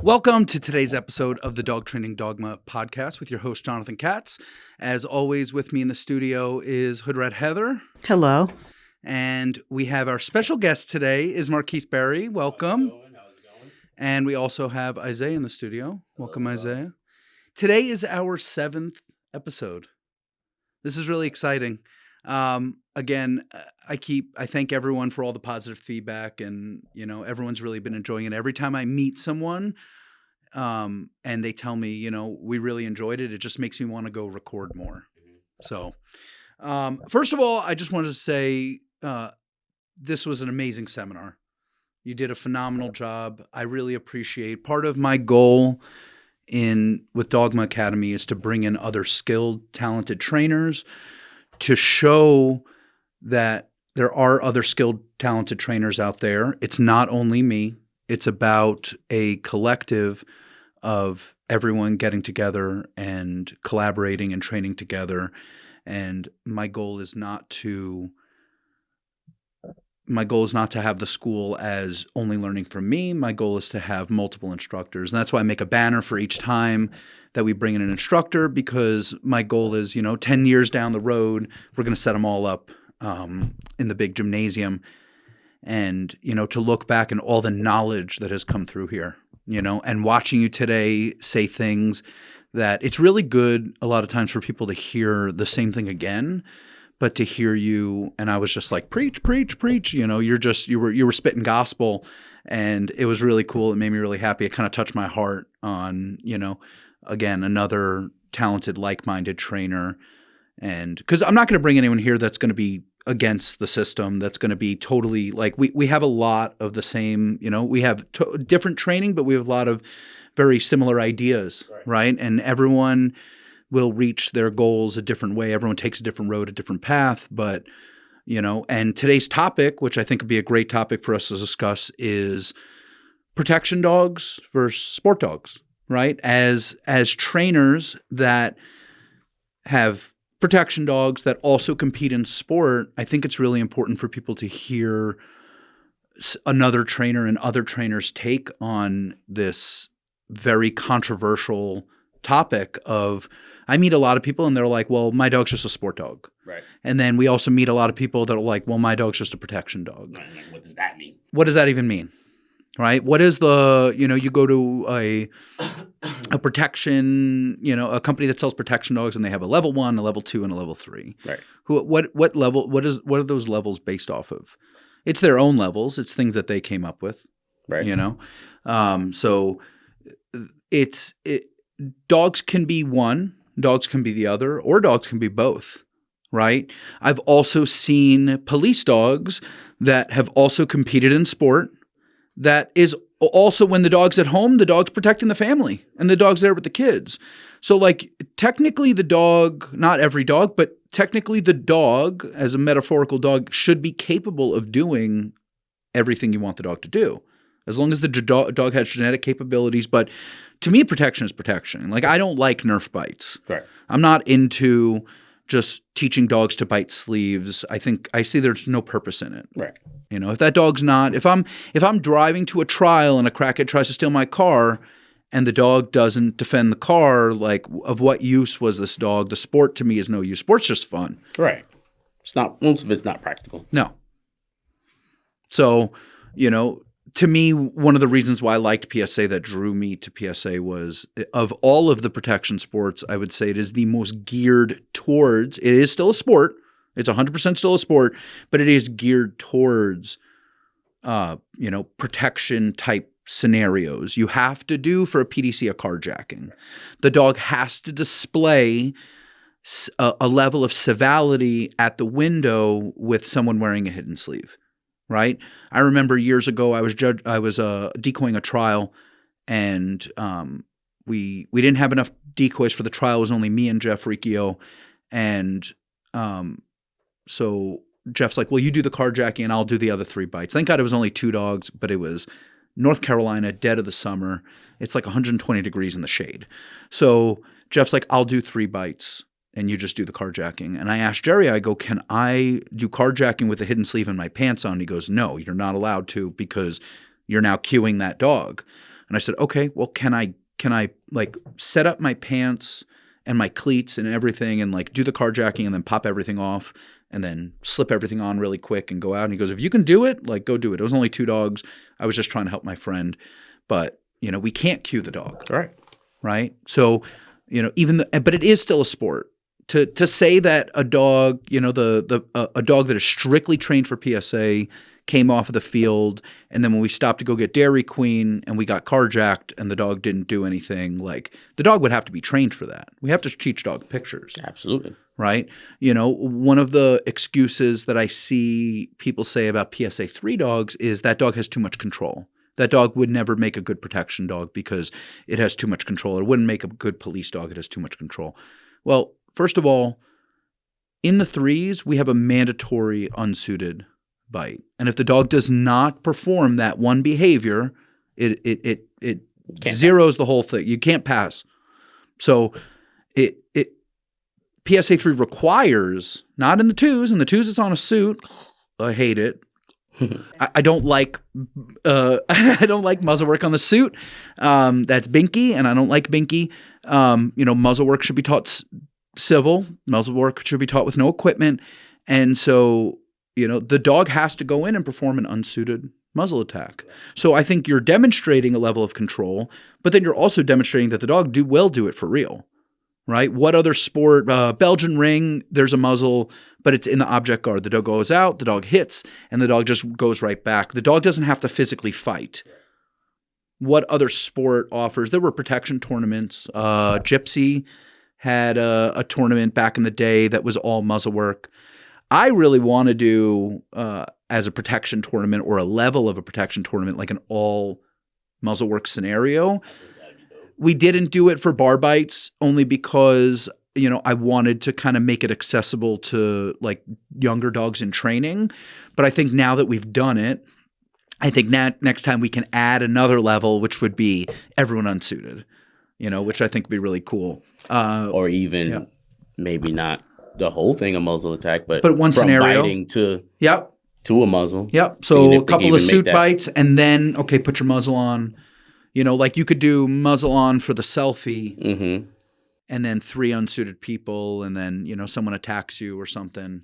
Welcome to today's episode of the Dog Training Dogma podcast with your host, Jonathan Katz. As always, with me in the studio is Hood Rat Heather. Hello. And we have our special guest today is Marquis Berry. Welcome. How's it going? And we also have Isaiah in the studio. Welcome, Hello. Isaiah. Today is our 7th episode. This is really exciting. Again, I thank everyone for all the positive feedback, and everyone's really been enjoying it. Every time I meet someone, and they tell me, we really enjoyed it, it just makes me want to go record more. So, first of all, I just wanted to say, this was an amazing seminar. You did a phenomenal job. I really appreciate. Part of my goal with Dogma Academy is to bring in other skilled, talented trainers to show that there are other skilled, talented trainers out there. It's not only me. It's about a collective of everyone getting together and collaborating and training together. And my goal is not to have the school as only learning from me. My goal is to have multiple instructors. And that's why I make a banner for each time that we bring in an instructor, because my goal is, 10 years down the road, we're going to set them all up in the big gymnasium, and, to look back and all the knowledge that has come through here, and watching you today say things that it's really good a lot of times for people to hear the same thing again, but to hear you, and I was just like, preach, preach, preach, you were spitting gospel, and it was really cool. It made me really happy. It kind of touched my heart on, again, another talented, like-minded trainer. And because I'm not going to bring anyone here that's going to be against the system, that's going to be totally like, we have a lot of the same, we have different training, but we have a lot of very similar ideas, right? And everyone will reach their goals a different way. Everyone takes a different road, a different path. But, and today's topic, which I think would be a great topic for us to discuss, is protection dogs versus sport dogs, right? As trainers that have protection dogs that also compete in sport, I think it's really important for people to hear another trainer and other trainers' take on this very controversial topic of, I meet a lot of people and they're like, well, my dog's just a sport dog. Right. And then we also meet a lot of people that are like, well, my dog's just a protection dog. Right. Like, what does that mean? What does that even mean? Right? What is you go to a protection, a company that sells protection dogs, and they have a level 1, a level 2, and a level 3. Right. What level, what are those levels based off of? It's their own levels. It's things that they came up with. Right. So dogs can be one, dogs can be the other, or dogs can be both, right? I've also seen police dogs that have also competed in sport. That is also, when the dog's at home, the dog's protecting the family and the dog's there with the kids. So like, technically the dog, not every dog, but technically the dog as a metaphorical dog should be capable of doing everything you want the dog to do, as long as the dog has genetic capabilities. But to me, protection is protection. Like, I don't like Nerf bites. Right. I'm not into just teaching dogs to bite sleeves. I see there's no purpose in it. Right. If that dog's not, if I'm driving to a trial and a crackhead tries to steal my car and the dog doesn't defend the car, like, of what use was this dog? The sport to me is no use. Sport's just fun. Right. It's not, most of it's not practical. No. So, to me, one of the reasons why I liked PSA, that drew me to PSA, was, of all of the protection sports, I would say it is the most geared towards, it is still a sport. It's 100% still a sport, but it is geared towards, protection type scenarios. You have to do, for a PDC, a carjacking. The dog has to display a level of civility at the window with someone wearing a hidden sleeve. Right. I remember years ago, I was decoying a trial, and we didn't have enough decoys for the trial. It was only me and Jeff Riccio. And so Jeff's like, well, you do the carjacking and I'll do the other 3 bites. Thank God it was only 2 dogs, but it was North Carolina, dead of the summer. It's like 120 degrees in the shade. So Jeff's like, I'll do 3 bites and you just do the carjacking. And I asked Jerry, I go, can I do carjacking with a hidden sleeve and my pants on? He goes, no, you're not allowed to, because You're now cueing that dog. And I said, okay, well, can I like set up my pants and my cleats and everything and like do the carjacking and then pop everything off and then slip everything on really quick and go out? And he goes, if you can do it, like go do it. It was only 2 dogs. I was just trying to help my friend. But, we can't cue the dog. Right? So, but it is still a sport. To say that a dog, a dog that is strictly trained for PSA came off of the field, and then when we stopped to go get Dairy Queen and we got carjacked and the dog didn't do anything, like the dog would have to be trained for that. We have to teach dog pictures. Absolutely. Right? One of the excuses that I see people say about PSA 3 dogs is that dog has too much control. That dog would never make a good protection dog because it has too much control. It wouldn't make a good police dog. It has too much control. Well, first of all, in the 3s, we have a mandatory unsuited bite. And if the dog does not perform that one behavior, it zeroes the whole thing. You can't pass. So PSA 3 requires, not in the 2s. In the 2s, it's on a suit. I hate it. I don't like muzzle work on the suit. That's binky, and I don't like binky. Muzzle work should be taught civil. Muzzle work should be taught with no equipment. And so, the dog has to go in and perform an unsuited muzzle attack. So I think you're demonstrating a level of control, but then you're also demonstrating that the dog will do it for real. Right? What other sport? Belgian ring, there's a muzzle, but it's in the object guard. The dog goes out, the dog hits, and the dog just goes right back. The dog doesn't have to physically fight. What other sport offers? There were protection tournaments. Gypsy had a tournament back in the day that was all muzzle work. I really want to do as a protection tournament or a level of a protection tournament, like an all muzzle work scenario. We didn't do it for bar bites only because, I wanted to kind of make it accessible to like younger dogs in training. But I think now that we've done it, I think next time we can add another level, which would be everyone unsuited, which I think would be really cool. Or even maybe not the whole thing a muzzle attack, but one from scenario biting to a muzzle. Yep. So a couple of suit bites and then, okay, put your muzzle on. Like you could do muzzle on for the selfie and then 3 unsuited people and then, someone attacks you or something,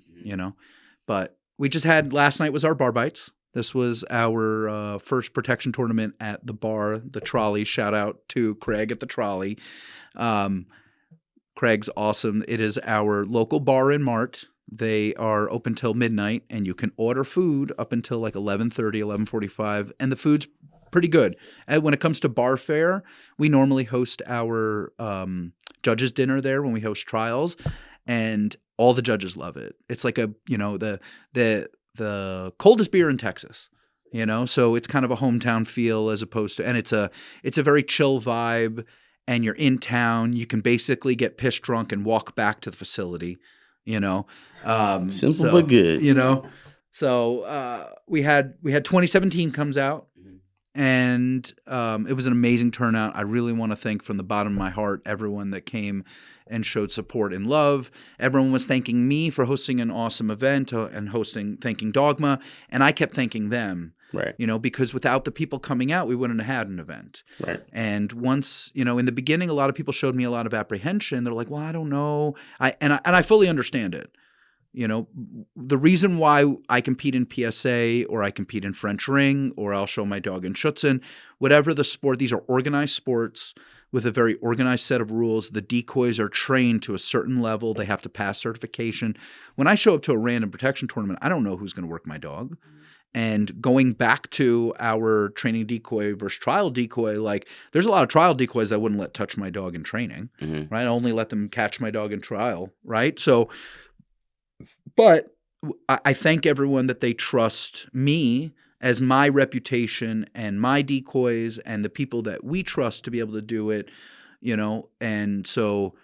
But we just had, last night was our bar bites. This was our first protection tournament at the bar, the Trolley. Shout out to Craig at the Trolley. Craig's awesome. It is our local bar in Mart. They are open till midnight, and you can order food up until like 11:30, 11:45, and the food's pretty good. And when it comes to bar fare, we normally host our judges' dinner there when we host trials, and all the judges love it. It's like the coldest beer in Texas. So it's kind of a hometown feel as opposed to, and it's a very chill vibe. And you're in town, you can basically get piss drunk and walk back to the facility, Simple but good. So we had 2017 comes out, and it was an amazing turnout. I really want to thank from the bottom of my heart everyone that came and showed support and love. Everyone was thanking me for hosting an awesome event and thanking Dogma, and I kept thanking them. Right. Because without the people coming out, we wouldn't have had an event. Right. And once, in the beginning, a lot of people showed me a lot of apprehension. They're like, well, I don't know. I fully understand it. The reason why I compete in PSA or I compete in French Ring or I'll show my dog in Schutzen, whatever the sport, these are organized sports with a very organized set of rules. The decoys are trained to a certain level. They have to pass certification. When I show up to a random protection tournament, I don't know who's going to work my dog. And going back to our training decoy versus trial decoy, like there's a lot of trial decoys I wouldn't let touch my dog in training, right? I only let them catch my dog in trial, right? So, but I thank everyone that they trust me as my reputation and my decoys and the people that we trust to be able to do it, and so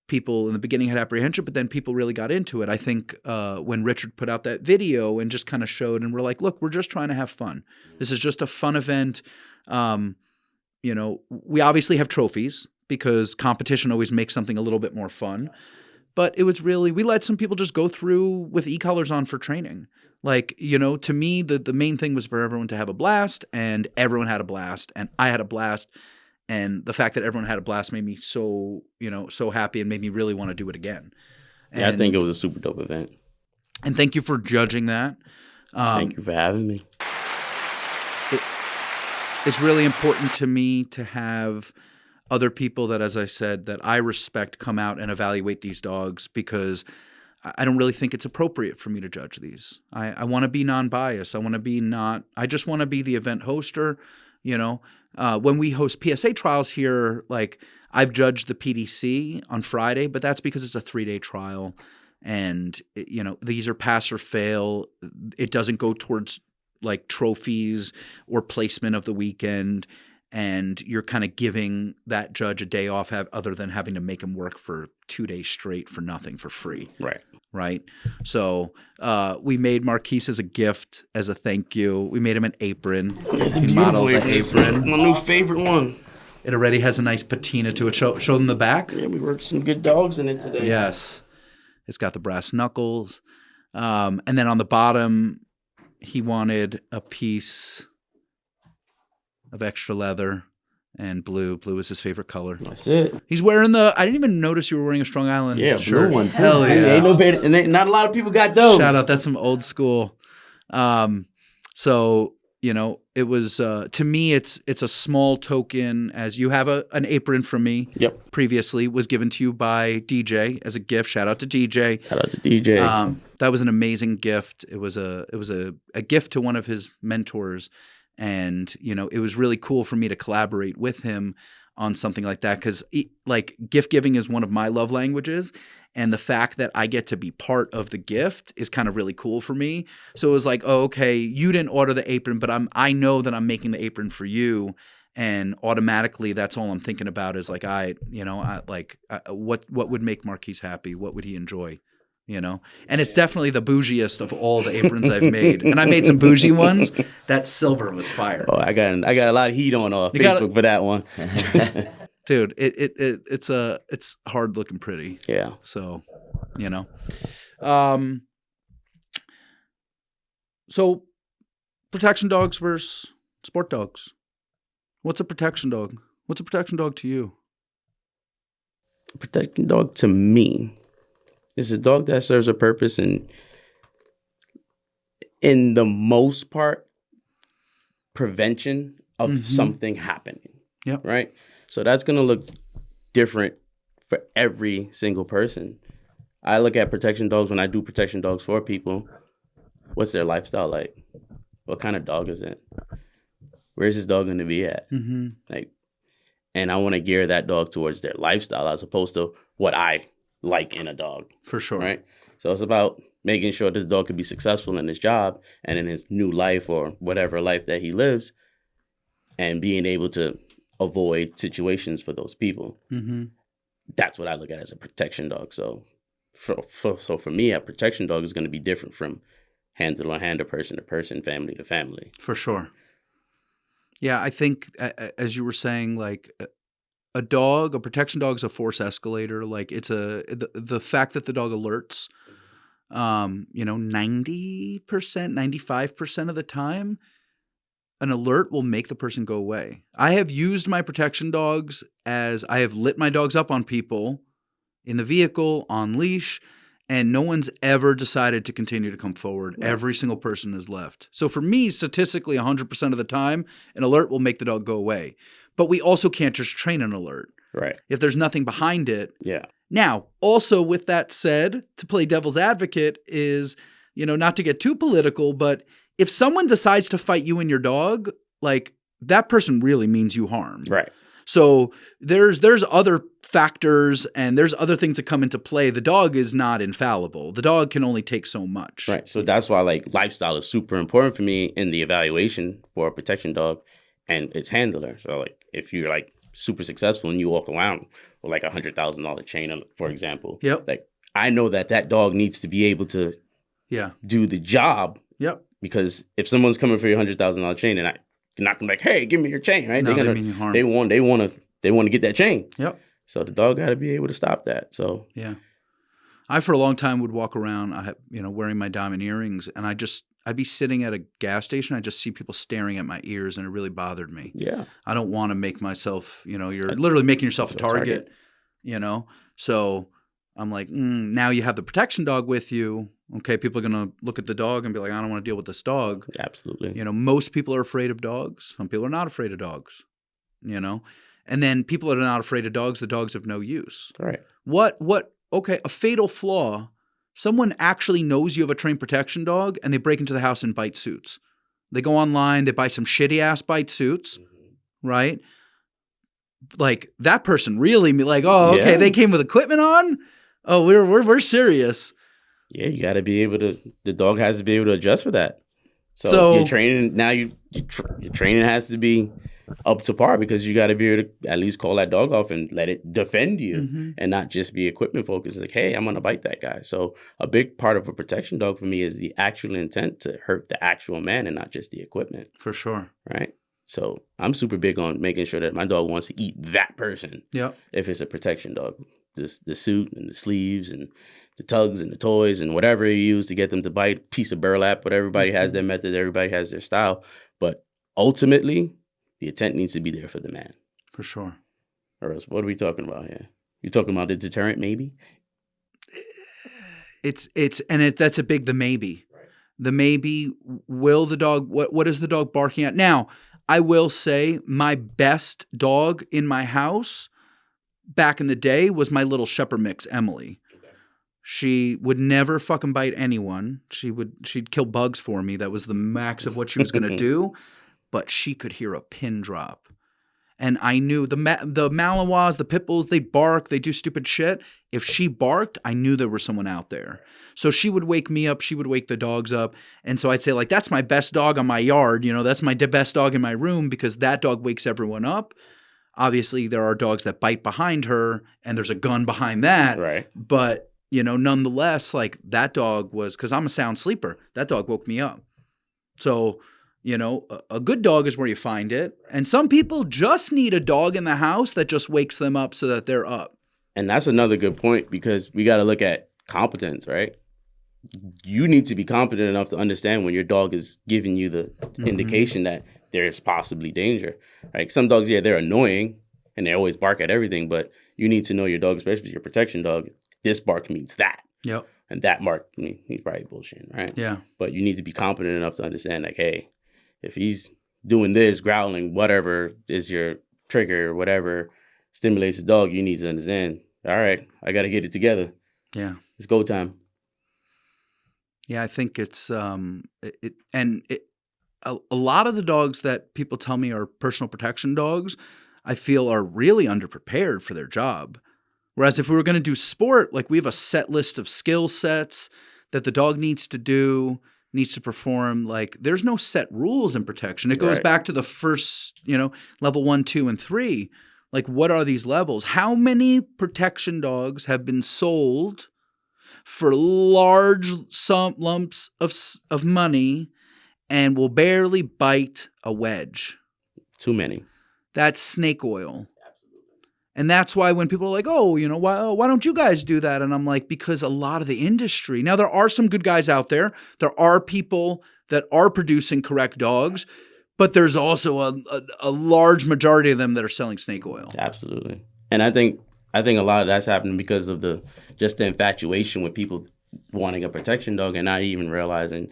people in the beginning had apprehension, but then people really got into it. I think when Richard put out that video and just kind of showed, and we're like, look, we're just trying to have fun. This is just a fun event. We obviously have trophies because competition always makes something a little bit more fun. But it was really, we let some people just go through with e-collars on for training. Like, to me, the main thing was for everyone to have a blast, and everyone had a blast, and I had a blast. And the fact that everyone had a blast made me so happy and made me really want to do it again. Yeah, I think it was a super dope event. And thank you for judging that. Thank you for having me. It's really important to me to have other people that, as I said, that I respect come out and evaluate these dogs, because I don't really think it's appropriate for me to judge these. I want to be non-biased. I just want to be the event hoster. When we host PSA trials here, like, I've judged the PDC on Friday, but that's because it's a 3-day trial, and these are pass or fail. It doesn't go towards like trophies or placement of the weekend, and you're kind of giving that judge a day off other than having to make him work for 2 days straight for nothing, for free. Right. So we made Marquis as a gift, as a thank you. We made him an apron. It's a he beautiful modeled the apron. My new favorite one. It already has a nice patina to it. Show them the back. Yeah, we worked some good dogs in it today. Yes. It's got the brass knuckles. And then on the bottom, he wanted a piece of extra leather and blue. Blue is his favorite color. That's it. He's wearing I didn't even notice you were wearing a Strong Island shirt. Blue one too. Hell yeah. Ain't no better, and not a lot of people got those. Shout out. That's some old school. So, it was, to me, it's a small token, as you have an apron from me. Yep. Previously was given to you by DJ as a gift. Shout out to DJ. Shout out to DJ. That was an amazing gift. It was a gift to one of his mentors. And, it was really cool for me to collaborate with him on something like that, because like gift giving is one of my love languages. And the fact that I get to be part of the gift is kind of really cool for me. So it was like, oh, okay, you didn't order the apron, but I know that I'm making the apron for you. And automatically that's all I'm thinking about is like, what would make Marquis happy? What would he enjoy? And it's definitely the bougiest of all the aprons I've made. And I made some bougie ones. That silver was fire. Oh, I got a lot of heat on Facebook for that one. Dude, it's hard looking pretty. Yeah. So, so protection dogs versus sport dogs. What's a protection dog? What's a protection dog to you? A protection dog to me is a dog that serves a purpose, and in the most part, prevention of something happening. Yep. Right? So that's going to look different for every single person. I look at protection dogs when I do protection dogs for people. What's their lifestyle like? What kind of dog is it? Where's this dog going to be at? And I want to gear that dog towards their lifestyle as opposed to what I like in a dog. For sure. Right? So it's about making sure that the dog can be successful in his job and in his new life or whatever life that he lives, and being able to avoid situations for those people. That's what I look at as a protection dog. So for me, a protection dog is going to be different from handler to handler, person to person, family to family. For sure. Yeah, I think as you were saying, like a protection dog is a force escalator. Like it's the fact that the dog alerts, 90%, 95% of the time, an alert will make the person go away. I have used my protection dogs as I have lit my dogs up on people in the vehicle, on leash, and no one's ever decided to continue to come forward. Right. Every single person is left. So for me, statistically, 100% of the time, an alert will make the dog go away. But we also can't just train an alert. Right. If there's nothing behind it. Yeah. Now, also with that said, to play devil's advocate is, not to get too political, but if someone decides to fight you and your dog, like that person really means you harm. Right. So there's other factors and there's other things that come into play. The dog is not infallible. The dog can only take so much. Right. So that's why like lifestyle is super important for me in the evaluation for a protection dog and its handler. So like if you're like super successful and you walk around with like $100,000 chain, for example, yep. Like I know that dog needs to be able to do the job. Yep. Because if someone's coming for your $100,000 chain and you're not gonna be like, hey, give me your chain, right? No, they mean you harm. They want to get that chain. Yep. So the dog got to be able to stop that. So yeah, I for a long time would walk around, wearing my diamond earrings, and I'd be sitting at a gas station. I just see people staring at my ears, and it really bothered me. Yeah. I don't want to make myself, you're literally making yourself a target, So I'm like, now you have the protection dog with you. Okay, people are going to look at the dog and be like, I don't want to deal with this dog. Absolutely. Most people are afraid of dogs. Some people are not afraid of dogs, And then people that are not afraid of dogs, the dogs have no use. Right. Okay, a fatal flaw. Someone actually knows you have a trained protection dog and they break into the house and bite suits. They go online, they buy some shitty ass bite suits, right? Like that person really like, oh, okay, they came with equipment on. Oh, we're serious. Yeah, you got to be able to. The dog has to be able to adjust for that. So your training now, your training has to be up to par because you got to be able to at least call that dog off and let it defend you and not just be equipment focused. It's like, hey, I'm gonna bite that guy. So a big part of a protection dog for me is the actual intent to hurt the actual man and not just the equipment. For sure. Right. So I'm super big on making sure that my dog wants to eat that person. Yeah. If it's a protection dog, the suit and the sleeves and the tugs and the toys and whatever you use to get them to bite, piece of burlap, but everybody has their method, everybody has their style. But ultimately, the intent needs to be there for the man. For sure. Or else, what are we talking about here? You talking about the deterrent maybe? That's the maybe. Right. The maybe, will the dog, what is the dog barking at? Now, I will say my best dog in my house back in the day was my little shepherd mix, Emily. Okay. She would never fucking bite anyone. She'd kill bugs for me. That was the max of what she was going to do. But she could hear a pin drop. And I knew the Malinois, the pit bulls, they bark, they do stupid shit. If she barked, I knew there was someone out there. So she would wake me up, she would wake the dogs up. And so I'd say, like, that's my best dog on my yard. That's my best dog in my room because that dog wakes everyone up. Obviously, there are dogs that bite behind her and there's a gun behind that. Right. But, nonetheless, like that dog was, because I'm a sound sleeper, that dog woke me up. So, a good dog is where you find it. And some people just need a dog in the house that just wakes them up so that they're up. And that's another good point because we got to look at competence, right? You need to be competent enough to understand when your dog is giving you the indication that there's possibly danger. Like some dogs, they're annoying and they always bark at everything, but you need to know your dog, especially your protection dog. This bark means that. Yep. And that bark, he's probably bullshitting, right? Yeah. But you need to be competent enough to understand, like, hey, if he's doing this, growling, whatever is your trigger, or whatever stimulates the dog, you need to understand, all right, I got to get it together. Yeah. It's go time. Yeah, I think it's a lot of the dogs that people tell me are personal protection dogs, I feel are really underprepared for their job. Whereas if we were going to do sport, like we have a set list of skill sets that the dog needs to do, needs to perform. Like there's no set rules in protection. It goes back to the first, level 1, 2, and 3. Like what are these levels? How many protection dogs have been sold for large lumps of money and will barely bite a wedge? Too many. That's snake oil. And that's why when people are like, oh, why don't you guys do that? And I'm like, because a lot of the industry, now there are some good guys out there. There are people that are producing correct dogs, but there's also a large majority of them that are selling snake oil. Absolutely. And I think a lot of that's happening because of the infatuation with people wanting a protection dog and not even realizing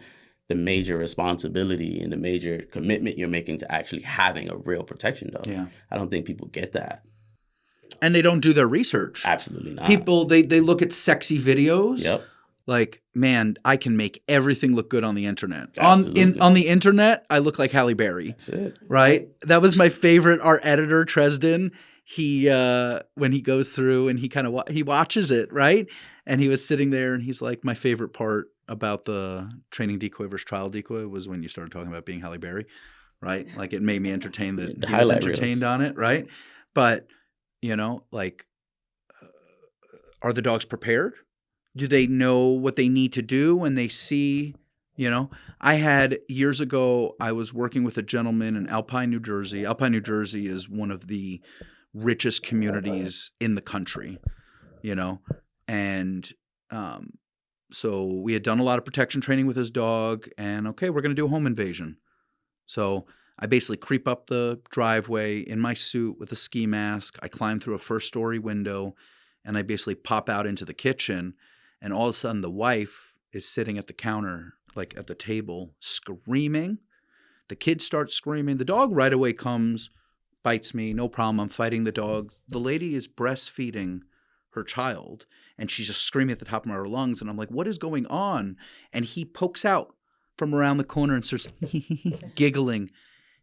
the major responsibility and the major commitment you're making to actually having a real protection dog. Yeah. I don't think people get that. And they don't do their research. Absolutely not. People, they look at sexy videos. Yep. Like, man, I can make everything look good on the internet. Absolutely. On the internet, I look like Halle Berry. That's it. Right? That was my favorite. Our editor, Tresden, he when he goes through and he watches it, right? And he was sitting there and he's like, my favorite part about the training decoy versus trial decoy was when you started talking about being Halle Berry, right? Like it made me entertained that he was entertained on it, right? But are the dogs prepared? Do they know what they need to do when they see, I had years ago, I was working with a gentleman in Alpine, New Jersey. Alpine, New Jersey is one of the richest communities in the country, and So we had done a lot of protection training with his dog, and okay, we're going to do a home invasion. So I basically creep up the driveway in my suit with a ski mask. I climb through a first-story window, and I basically pop out into the kitchen, and all of a sudden the wife is sitting at the counter, like at the table, screaming. The kids start screaming. The dog right away comes, bites me, no problem. I'm fighting the dog. The lady is breastfeeding her child, and she's just screaming at the top of her lungs. And I'm like, what is going on? And he pokes out from around the corner and starts giggling.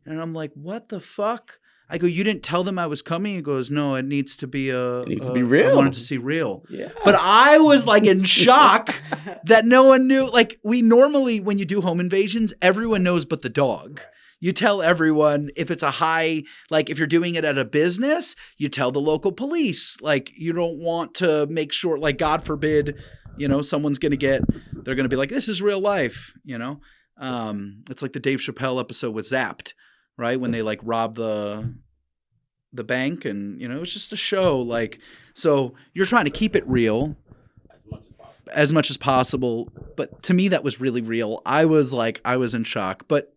And I'm like, what the fuck? I go, you didn't tell them I was coming? He goes, no, it needs to be It needs to be real. I wanted to see real. Yeah. But I was like in shock that no one knew. Like we normally, when you do home invasions, everyone knows but the dog. You tell everyone if it's a high, like if you're doing it at a business, you tell the local police. Like you don't want to make sure, like God forbid, someone's going to they're going to be like, this is real life, It's like the Dave Chappelle episode with Zapped, right? When they like rob the bank and, it's just a show. Like, so you're trying to keep it real as much as possible. But to me, that was really real. I was in shock, but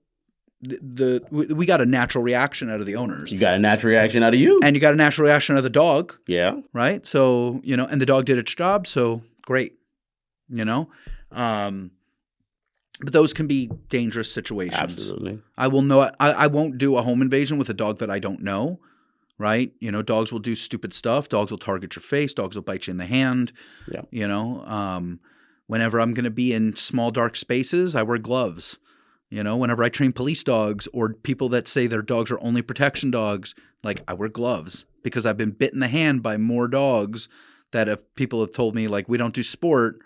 we got a natural reaction out of the owners. You got a natural reaction out of you. And you got a natural reaction out of the dog. Yeah. Right. So, and the dog did its job. So great, but those can be dangerous situations. Absolutely. I won't do a home invasion with a dog that I don't know, right? Dogs will do stupid stuff. Dogs will target your face. Dogs will bite you in the hand. Yeah. Whenever I'm going to be in small, dark spaces, I wear gloves. Whenever I train police dogs or people that say their dogs are only protection dogs, like I wear gloves because I've been bit in the hand by more dogs that if people have told me like we don't do sport,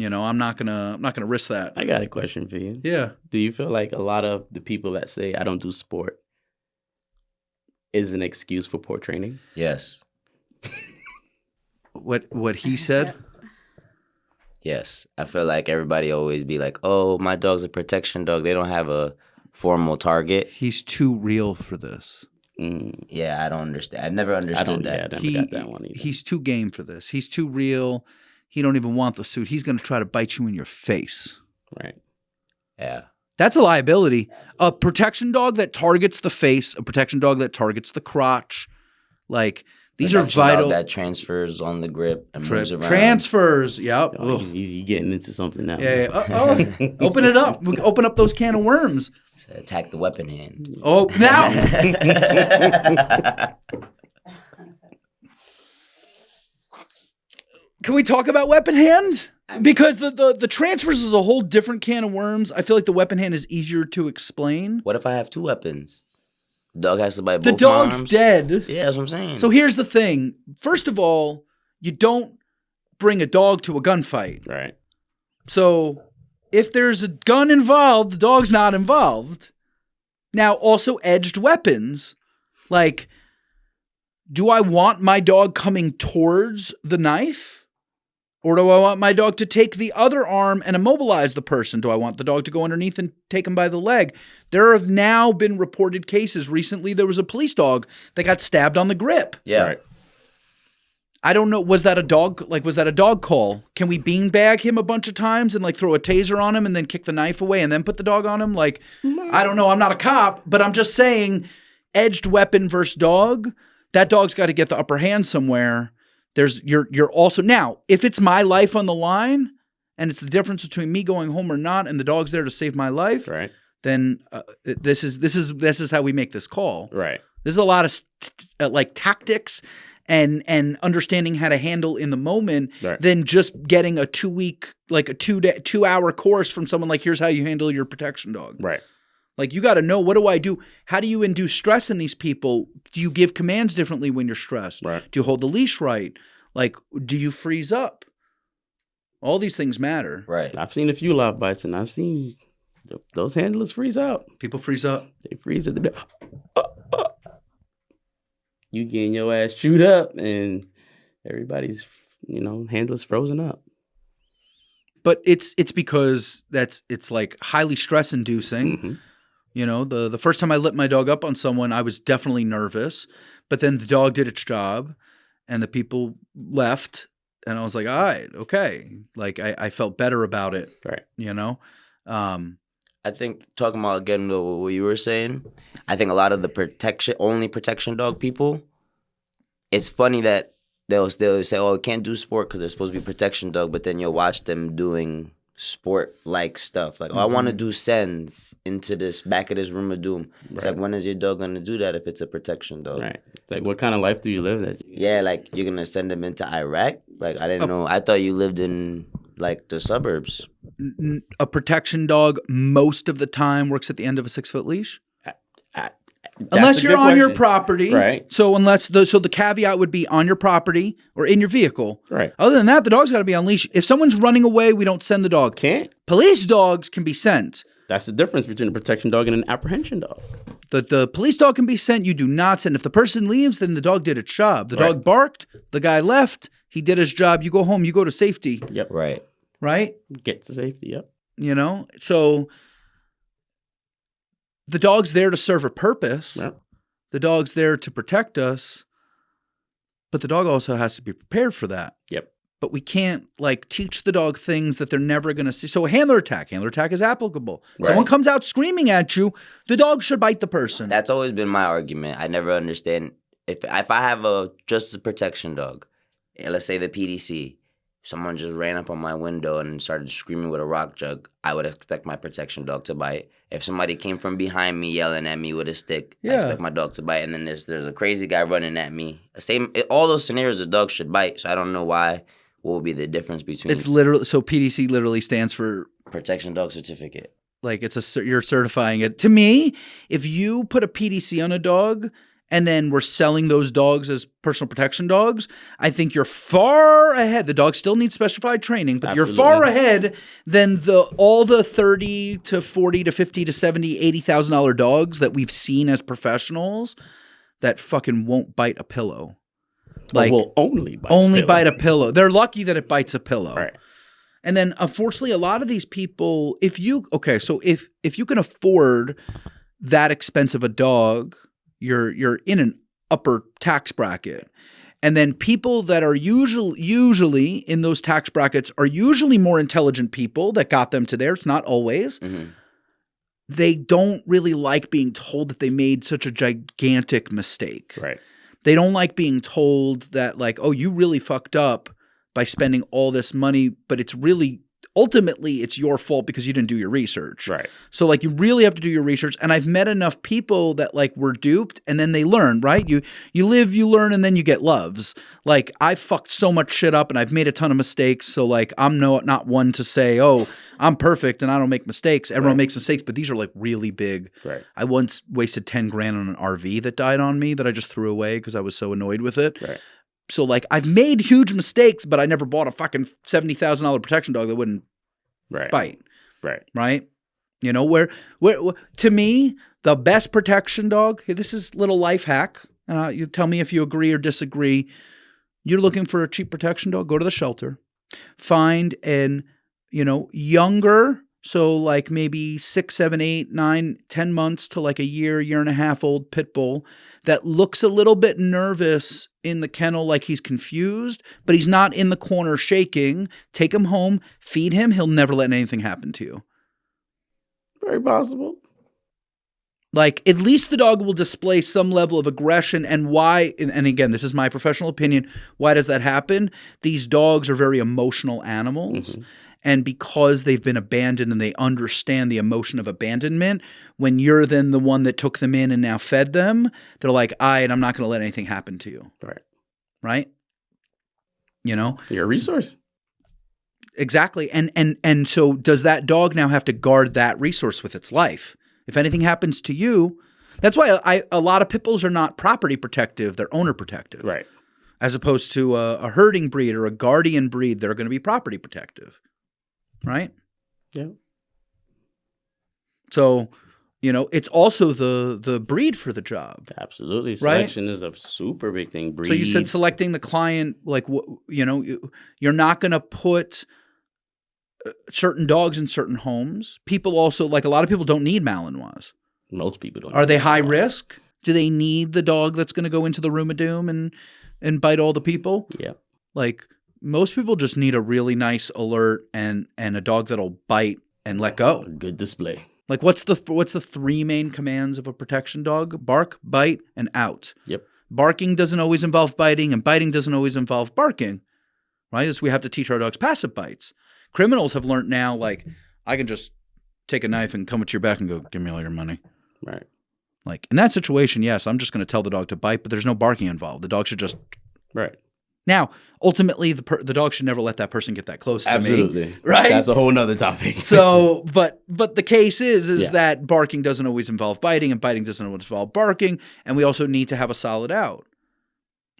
I'm not gonna risk that. I got a question for you. Yeah. Do you feel like a lot of the people that say I don't do sport is an excuse for poor training? Yes. What he said? Yes. I feel like everybody always be like, oh, my dog's a protection dog. They don't have a formal target. He's too real for this. Yeah, I don't understand. I've never understood that. I never got that one either. He's too game for this. He's too real. He don't even want the suit. He's going to try to bite you in your face. Right. Yeah. That's a liability. A protection dog that targets the face, a protection dog that targets the crotch, like these are vital. That transfers on the grip and moves around. Transfers. Yep. Oh, you're getting into something now. Yeah. Open it up. We open up those can of worms. So attack the weapon hand. Oh, now. Can we talk about weapon hand? Because the transfers is a whole different can of worms. I feel like the weapon hand is easier to explain. What if I have two weapons? The dog has to bite both The dog's arms. dead. Yeah, that's what I'm saying. So here's the thing. First of all, you don't bring a dog to a gunfight. Right. So if there's a gun involved, the dog's not involved. Now, also edged weapons. Like, do I want my dog coming towards the knife? Or do I want my dog to take the other arm and immobilize the person? Do I want the dog to go underneath and take him by the leg? There have now been reported cases. Recently, there was a police dog that got stabbed on the grip. Yeah. Right. I don't know. Was that a dog? Like, was that a dog call? Can we beanbag him a bunch of times and like throw a taser on him and then kick the knife away and then put the dog on him? Like, I don't know. I'm not a cop, but I'm just saying edged weapon versus dog. That dog's got to get the upper hand somewhere. You're also now, if it's my life on the line and it's the difference between me going home or not and the dog's there to save my life, Right. then this is how we make this call. Right. There's a lot of like tactics and understanding how to handle in the moment than just getting a 2 week, like a 2 hour course from someone like, here's how you handle your protection dog. Right. Like, you got to know, what do I do? How do you induce stress in these people? Do you give commands differently when you're stressed? Right. Do you hold the leash right? Like, do you freeze up? All these things matter. Right. I've seen a few live bites, and I've seen those handlers freeze out. People freeze up. They freeze at the You getting your ass chewed up, and everybody's, handler's frozen up. But it's because it's like highly stress inducing. Mm-hmm. The first time I lit my dog up on someone, I was definitely nervous, but then the dog did its job and the people left And I was like, all right, okay. Like I felt better about it, Right. you know? I think talking about again what you were saying, I think a lot of the protection dog people, it's funny that they'll say, oh, it can't do sport because they're supposed to be protection dog, but then you'll watch them doing sport-like stuff. Like, oh, I want to do sends into this back of this room of doom. It's like, when is your dog going to do that if it's a protection dog? Right. Like, what kind of life do you live that? Yeah, like, you're going to send them into Iraq? Like, I didn't know. I thought you lived in, like, the suburbs. A protection dog most of the time works at the end of a 6-foot leash. Unless you're on your property. Right. So the caveat would be on your property or in your vehicle. Right. Other than that, the dog's got to be on leash. If someone's running away, we don't send the dog. Can't. Police dogs can be sent. That's the difference between a protection dog and an apprehension dog. The police dog can be sent. You do not send. If the person leaves, then the dog did its job. The dog barked. The guy left. He did his job. You go home. You go to safety. Yep. Right. Right? Get to safety. Yep. You know? So the dog's there to serve a purpose. Yep. The dog's there to protect us. But the dog also has to be prepared for that. Yep. But we can't like teach the dog things that they're never going to see. So handler attack is applicable. Right. Someone comes out screaming at you, the dog should bite the person. That's always been my argument. I never understand if I have just a protection dog, let's say the PDC, someone just ran up on my window and started screaming with a rock jug, I would expect my protection dog to bite. If somebody came from behind me yelling at me with a stick, I expect my dog to bite. And then there's a crazy guy running at me. All those scenarios, the dog should bite. So I don't know why. What would be the difference between? It's literally, so PDC literally stands for protection dog certificate. Like you're certifying it. To me, if you put a PDC on a dog and then we're selling those dogs as personal protection dogs, I think you're far ahead. The dog still needs specified training, but Absolutely. you're far ahead than all the $30 to $40 to $50 to $70, $80,000 dogs that we've seen as professionals that fucking won't bite a pillow. Like will only bite a pillow. They're lucky that it bites a pillow. Right. And then unfortunately, a lot of these people, if you can afford that expensive a dog, you're in an upper tax bracket. And then people that are usually in those tax brackets are usually more intelligent people that got them to there. It's not always. Mm-hmm. They don't really like being told that they made such a gigantic mistake. Right. They don't like being told that like, oh, you really fucked up by spending all this money, but it's really ultimately it's your fault because you didn't do your research. Right. So like you really have to do your research. And I've met enough people that like were duped and then they learn, right? You live, you learn, and then you get loves. Like I fucked so much shit up and I've made a ton of mistakes. So like I'm not one to say, oh, I'm perfect and I don't make mistakes. Everyone makes mistakes, but these are like really big. Right. I once wasted 10 grand on an RV that died on me that I just threw away because I was so annoyed with it. Right. So like I've made huge mistakes, but I never bought a fucking $70,000 protection dog that wouldn't bite. Right. Right. You know, where to me, the best protection dog, this is a little life hack. You tell me if you agree or disagree. You're looking for a cheap protection dog, go to the shelter. Find an, younger, so like maybe 6, 7, 8, 9, 10 months to like a year and a half old pit bull that looks a little bit nervous in the kennel, like he's confused, but he's not in the corner shaking. Take him home, feed him. He'll never let anything happen to you. Very possible. Like at least the dog will display some level of aggression. And why, and again, this is my professional opinion, why does that happen? These dogs are very emotional animals. Mm-hmm. And because they've been abandoned and they understand the emotion of abandonment, when you're then the one that took them in and now fed them, they're like, I'm not going to let anything happen to you. Right. Right? You're a resource. Exactly. And so does that dog now have to guard that resource with its life? If anything happens to you, that's why a lot of pit bulls are not property protective, they're owner protective. Right. As opposed to a herding breed or a guardian breed that are going to be property protective. Right? Yeah. So, it's also the breed for the job. Absolutely. Selection is a super big thing. Breed. So you said selecting the client, like, you're not going to put certain dogs in certain homes. People also, like a lot of people don't need Malinois. Most people don't. Are they high risk? Do they need the dog that's going to go into the room of doom and bite all the people? Yeah. Like, Most people just need a really nice alert and a dog that'll bite and let go. A good display. Like what's the 3 main commands of a protection dog? Bark, bite, and out. Yep. Barking doesn't always involve biting, and biting doesn't always involve barking, right? So we have to teach our dogs passive bites. Criminals have learned now, like, I can just take a knife and come at your back and go, give me all your money. Right. Like, in that situation, yes, I'm just going to tell the dog to bite, but there's no barking involved. The dog should just... Right. Now, ultimately, the dog should never let that person get that close to me. Absolutely. Right? That's a whole nother topic. So, but the case is that barking doesn't always involve biting, and biting doesn't always involve barking, and we also need to have a solid out.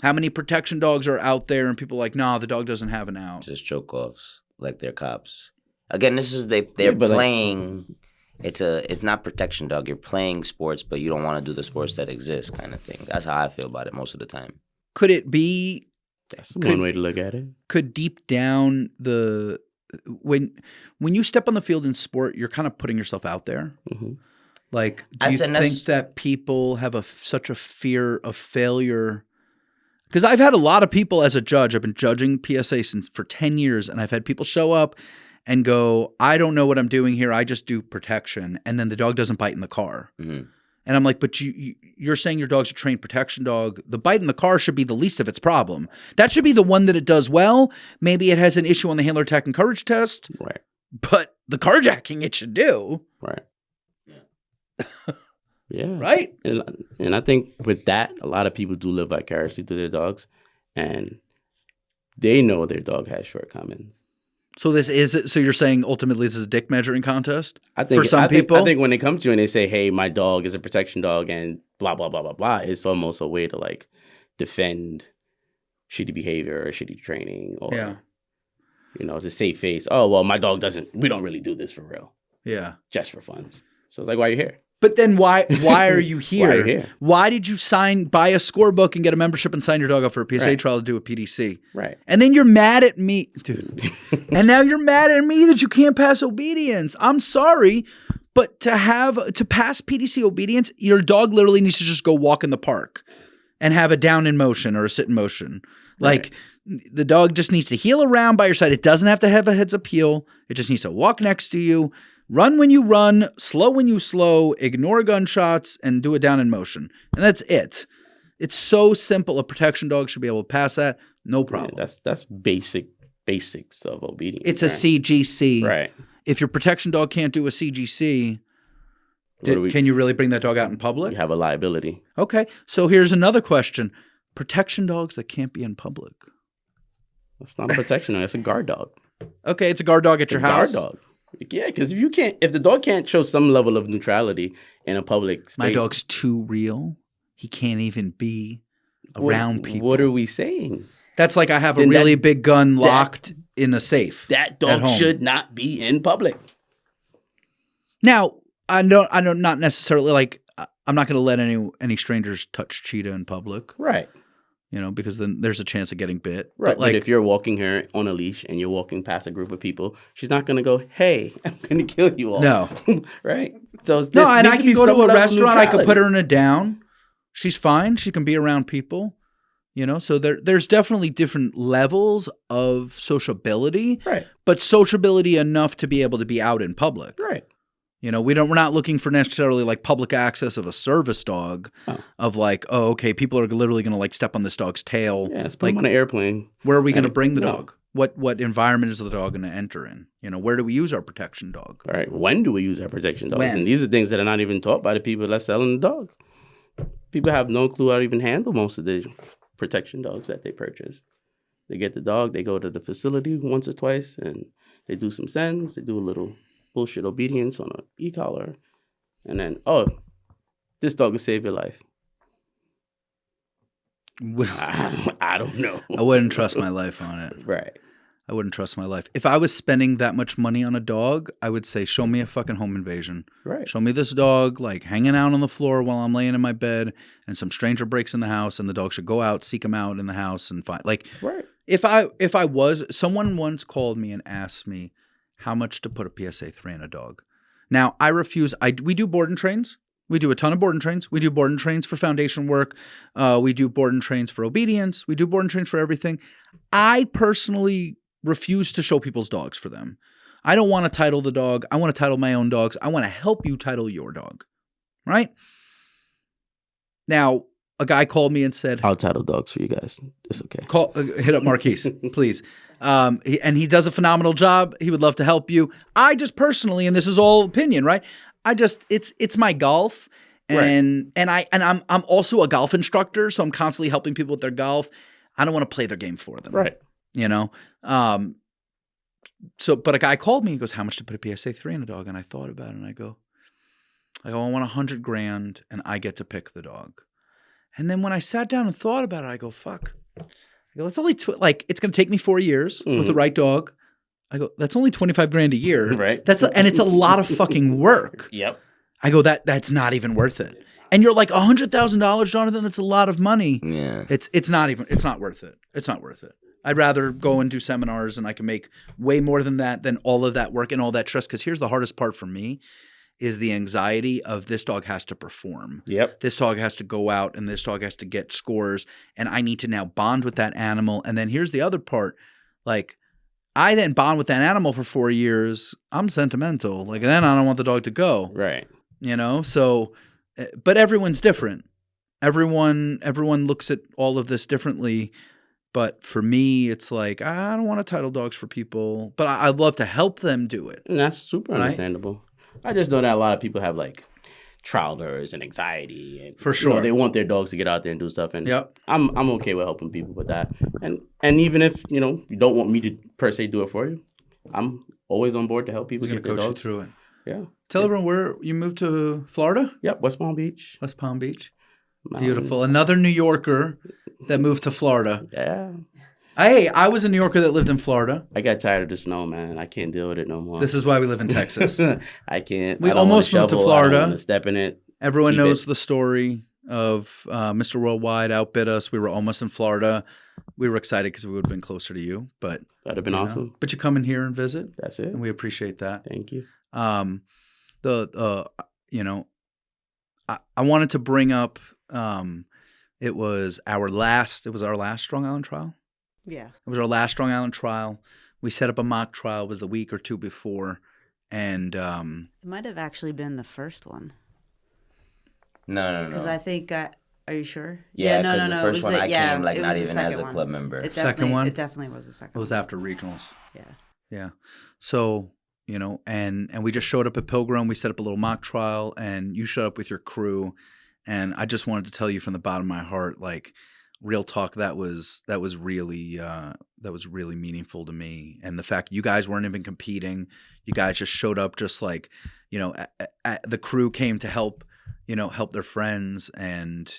How many protection dogs are out there and people are like, nah, the dog doesn't have an out? Just choke offs like they're cops. Again, this is they're but playing. It's not protection dog. You're playing sports, but you don't want to do the sports that exist, kind of thing. That's how I feel about it most of the time. Could it be? That's one way to look at it. Could deep down when you step on the field in sport, you're kind of putting yourself out there. Mm-hmm. Like, do you think that people have such a fear of failure? Because I've had a lot of people as a judge. I've been judging PSA for 10 years, and I've had people show up and go, I don't know what I'm doing here. I just do protection. And then the dog doesn't bite in the car. Mm-hmm. And I'm like, but you're saying your dog's a trained protection dog. The bite in the car should be the least of its problem. That should be the one that it does well. Maybe it has an issue on the handler attack and courage test. Right. But the carjacking it should do. Right. Yeah. Right? And I think with that, a lot of people do live vicariously through their dogs, and they know their dog has shortcomings. So so you're saying ultimately this is a dick measuring contest? I think for some people? I think when they come to you and they say, hey, my dog is a protection dog and blah, blah, blah, blah, blah, it's almost a way to like defend shitty behavior or shitty training or, to save face. Oh, well, my dog we don't really do this for real. Yeah. Just for fun. So it's like, why are you here? But then why are you here? Why are you here? Why did you buy a scorebook and get a membership and sign your dog up for a PSA trial to do a PDC? Right. And then you're mad at me, dude. And now you're mad at me that you can't pass obedience. I'm sorry, but to pass PDC obedience, your dog literally needs to just go walk in the park and have a down in motion or a sit in motion. Like the dog just needs to heel around by your side. It doesn't have to have a heads up heel. It just needs to walk next to you. Run when you run, slow when you slow, ignore gunshots, and do it down in motion. And that's it. It's so simple. A protection dog should be able to pass that. No problem. Yeah, that's basics of obedience. It's a CGC. Right. If your protection dog can't do a CGC, can you really bring that dog out in public? You have a liability. Okay. So here's another question. Protection dogs that can't be in public. That's not a protection dog. That's a guard dog. Okay. It's a guard dog at your house. Guard dog. Yeah, because if the dog can't show some level of neutrality in a public space. My dog's too real. He can't even be around people. What are we saying? That's like I have a really big gun locked in a safe. That dog should not be in public. Now, I know not necessarily like I'm not going to let any strangers touch Cheetah in public. Right. Because then there's a chance of getting bit. Right. But if you're walking her on a leash and you're walking past a group of people, she's not going to go, hey, I'm going to kill you all. No. Right? So and I can go to a restaurant. I could put her in a down. She's fine. She can be around people. So there's definitely different levels of sociability. Right. But sociability enough to be able to be out in public. Right. We're not looking for necessarily like public access of a service dog of like, oh, okay, people are literally going to like step on this dog's tail. Yeah, let's put him on an airplane. Where are we going to bring the dog? What environment is the dog going to enter in? Where do we use our protection dog? All right. When do we use our protection dogs? When? And these are things that are not even taught by the people that's selling the dog. People have no clue how to even handle most of the protection dogs that they purchase. They get the dog, they go to the facility once or twice, and they do some sends, they do a little bullshit obedience on an e-collar, and then, this dog will save your life. I don't know. I wouldn't trust my life on it. Right. I wouldn't trust my life. If I was spending that much money on a dog, I would say, show me a fucking home invasion. Right. Show me this dog like hanging out on the floor while I'm laying in my bed and some stranger breaks in the house and the dog should go out, seek him out in the house and find Right. If someone once called me and asked me how much to put a PSA 3 on a dog. Now, I refuse. We do board and trains. We do a ton of board and trains. We do board and trains for foundation work. We do board and trains for obedience. We do board and trains for everything. I personally refuse to show people's dogs for them. I don't want to title the dog. I want to title my own dogs. I want to help you title your dog, right? Now, a guy called me and said, I'll title dogs for you guys. It's okay. Hit up Marquis, please. And he does a phenomenal job. He would love to help you. I just personally, and this is all opinion, right? It's my golf, and I'm also a golf instructor, so I'm constantly helping people with their golf. I don't want to play their game for them, Right. You know. But a guy called me. He goes, "How much to put a PSA 3 in a dog?" And I thought about it, and I go, I want $100,000, and I get to pick the dog. And then when I sat down and thought about it, I go, fuck. I go, that's only it's going to take me 4 years with the right dog. I go, that's only $25,000 a year. Right. And it's a lot of fucking work. Yep. I go, that's not even worth it. And you're like, $100,000, Jonathan, that's a lot of money. Yeah. It's not worth it. It's not worth it. I'd rather go and do seminars, and I can make way more than that, than all of that work and all that stress. Because here's the hardest part for me is the anxiety of this dog has to perform. Yep. This dog has to go out, and this dog has to get scores, and I need to now bond with that animal. And then here's the other part. Like, I then bond with that animal for 4 years. I'm sentimental. Like, then I don't want the dog to go. Right. You know? So, but everyone's different. Everyone looks at all of this differently. But for me, it's like, I don't want to title dogs for people, but I'd love to help them do it. And that's super understandable. I just know that a lot of people have like trial errors and anxiety, and for sure they want their dogs to get out there and do stuff. And yep. I'm okay with helping people with that. And even if you don't want me to per se do it for you, I'm always on board to help people get their dogs. Coach you through it. Yeah. Tell everyone where you moved to Florida. Yep, West Palm Beach. West Palm Beach. Beautiful. Another New Yorker that moved to Florida. Yeah. Hey, I was a New Yorker that lived in Florida. I got tired of the snow, man. I can't deal with it no more. This is why we live in Texas. I can't. We I don't almost wanna moved to shovel, Florida. I don't want to step in it. Everyone knows the story of Mr. Worldwide outbid us. We were almost in Florida. We were excited because we would have been closer to you. But that'd have been awesome. But you come in here and visit. That's it. And we appreciate that. Thank you. I wanted to bring up. It was our last Strong Island trial. Yes. It was our last Strong Island trial. We set up a mock trial. It was the week or two before. And it might have actually been the first one. No. Because I think, are you sure? Yeah, no. The first one I came like not even as a one. club member. Second one? It definitely was the second one. It was after regionals. Yeah. Yeah. So, and we just showed up at Pilgrim. We set up a little mock trial, and you showed up with your crew. And I just wanted to tell you from the bottom of my heart, like, real talk, that was really meaningful to me. And the fact you guys weren't even competing, you guys just showed up, just like, the crew came to help their friends, and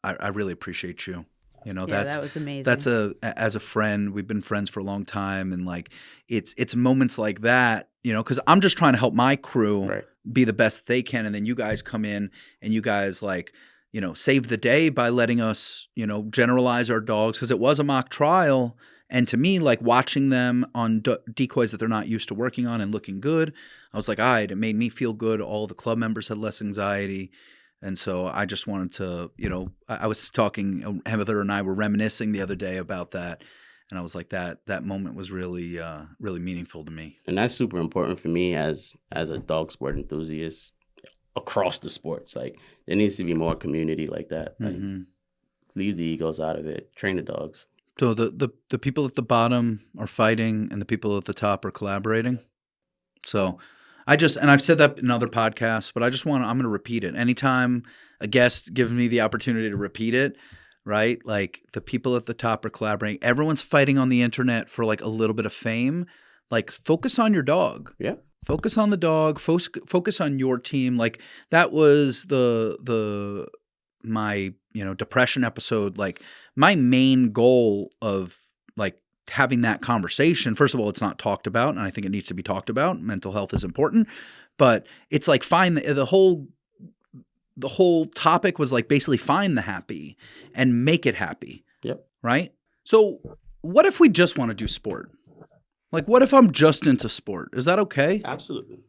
I really appreciate you. That was amazing. That's as a friend, we've been friends for a long time, and like it's moments like that, because I'm just trying to help my crew be the best they can, and then you guys come in and you guys save the day by letting us generalize our dogs, because it was a mock trial, and to me, like, watching them on decoys that they're not used to working on and looking good, I was like, it made me feel good. All the club members had less anxiety. And so I just wanted to, I was talking, Heather and I were reminiscing the other day about that. And I was like, that moment was really, really meaningful to me. And that's super important for me as a dog sport enthusiast across the sports. Like, there needs to be more community like that. Like, leave the egos out of it. Train the dogs. So the people at the bottom are fighting, and the people at the top are collaborating. So and I've said that in other podcasts, but I'm going to repeat it. Anytime a guest gives me the opportunity to repeat it, right? Like, the people at the top are collaborating. Everyone's fighting on the internet for like a little bit of fame. Like, focus on your dog. Yeah. Focus on the dog. Focus on your team. Like, that was my depression episode. Like, my main goal of like having that conversation, first of all, it's not talked about, and I think it needs to be talked about. Mental health is important, but it's like, find the whole topic was like, basically find the happy and make it happy. Yep. Right? So what if we just want to do sport? Like, what if I'm just into sport? Is that okay? Absolutely.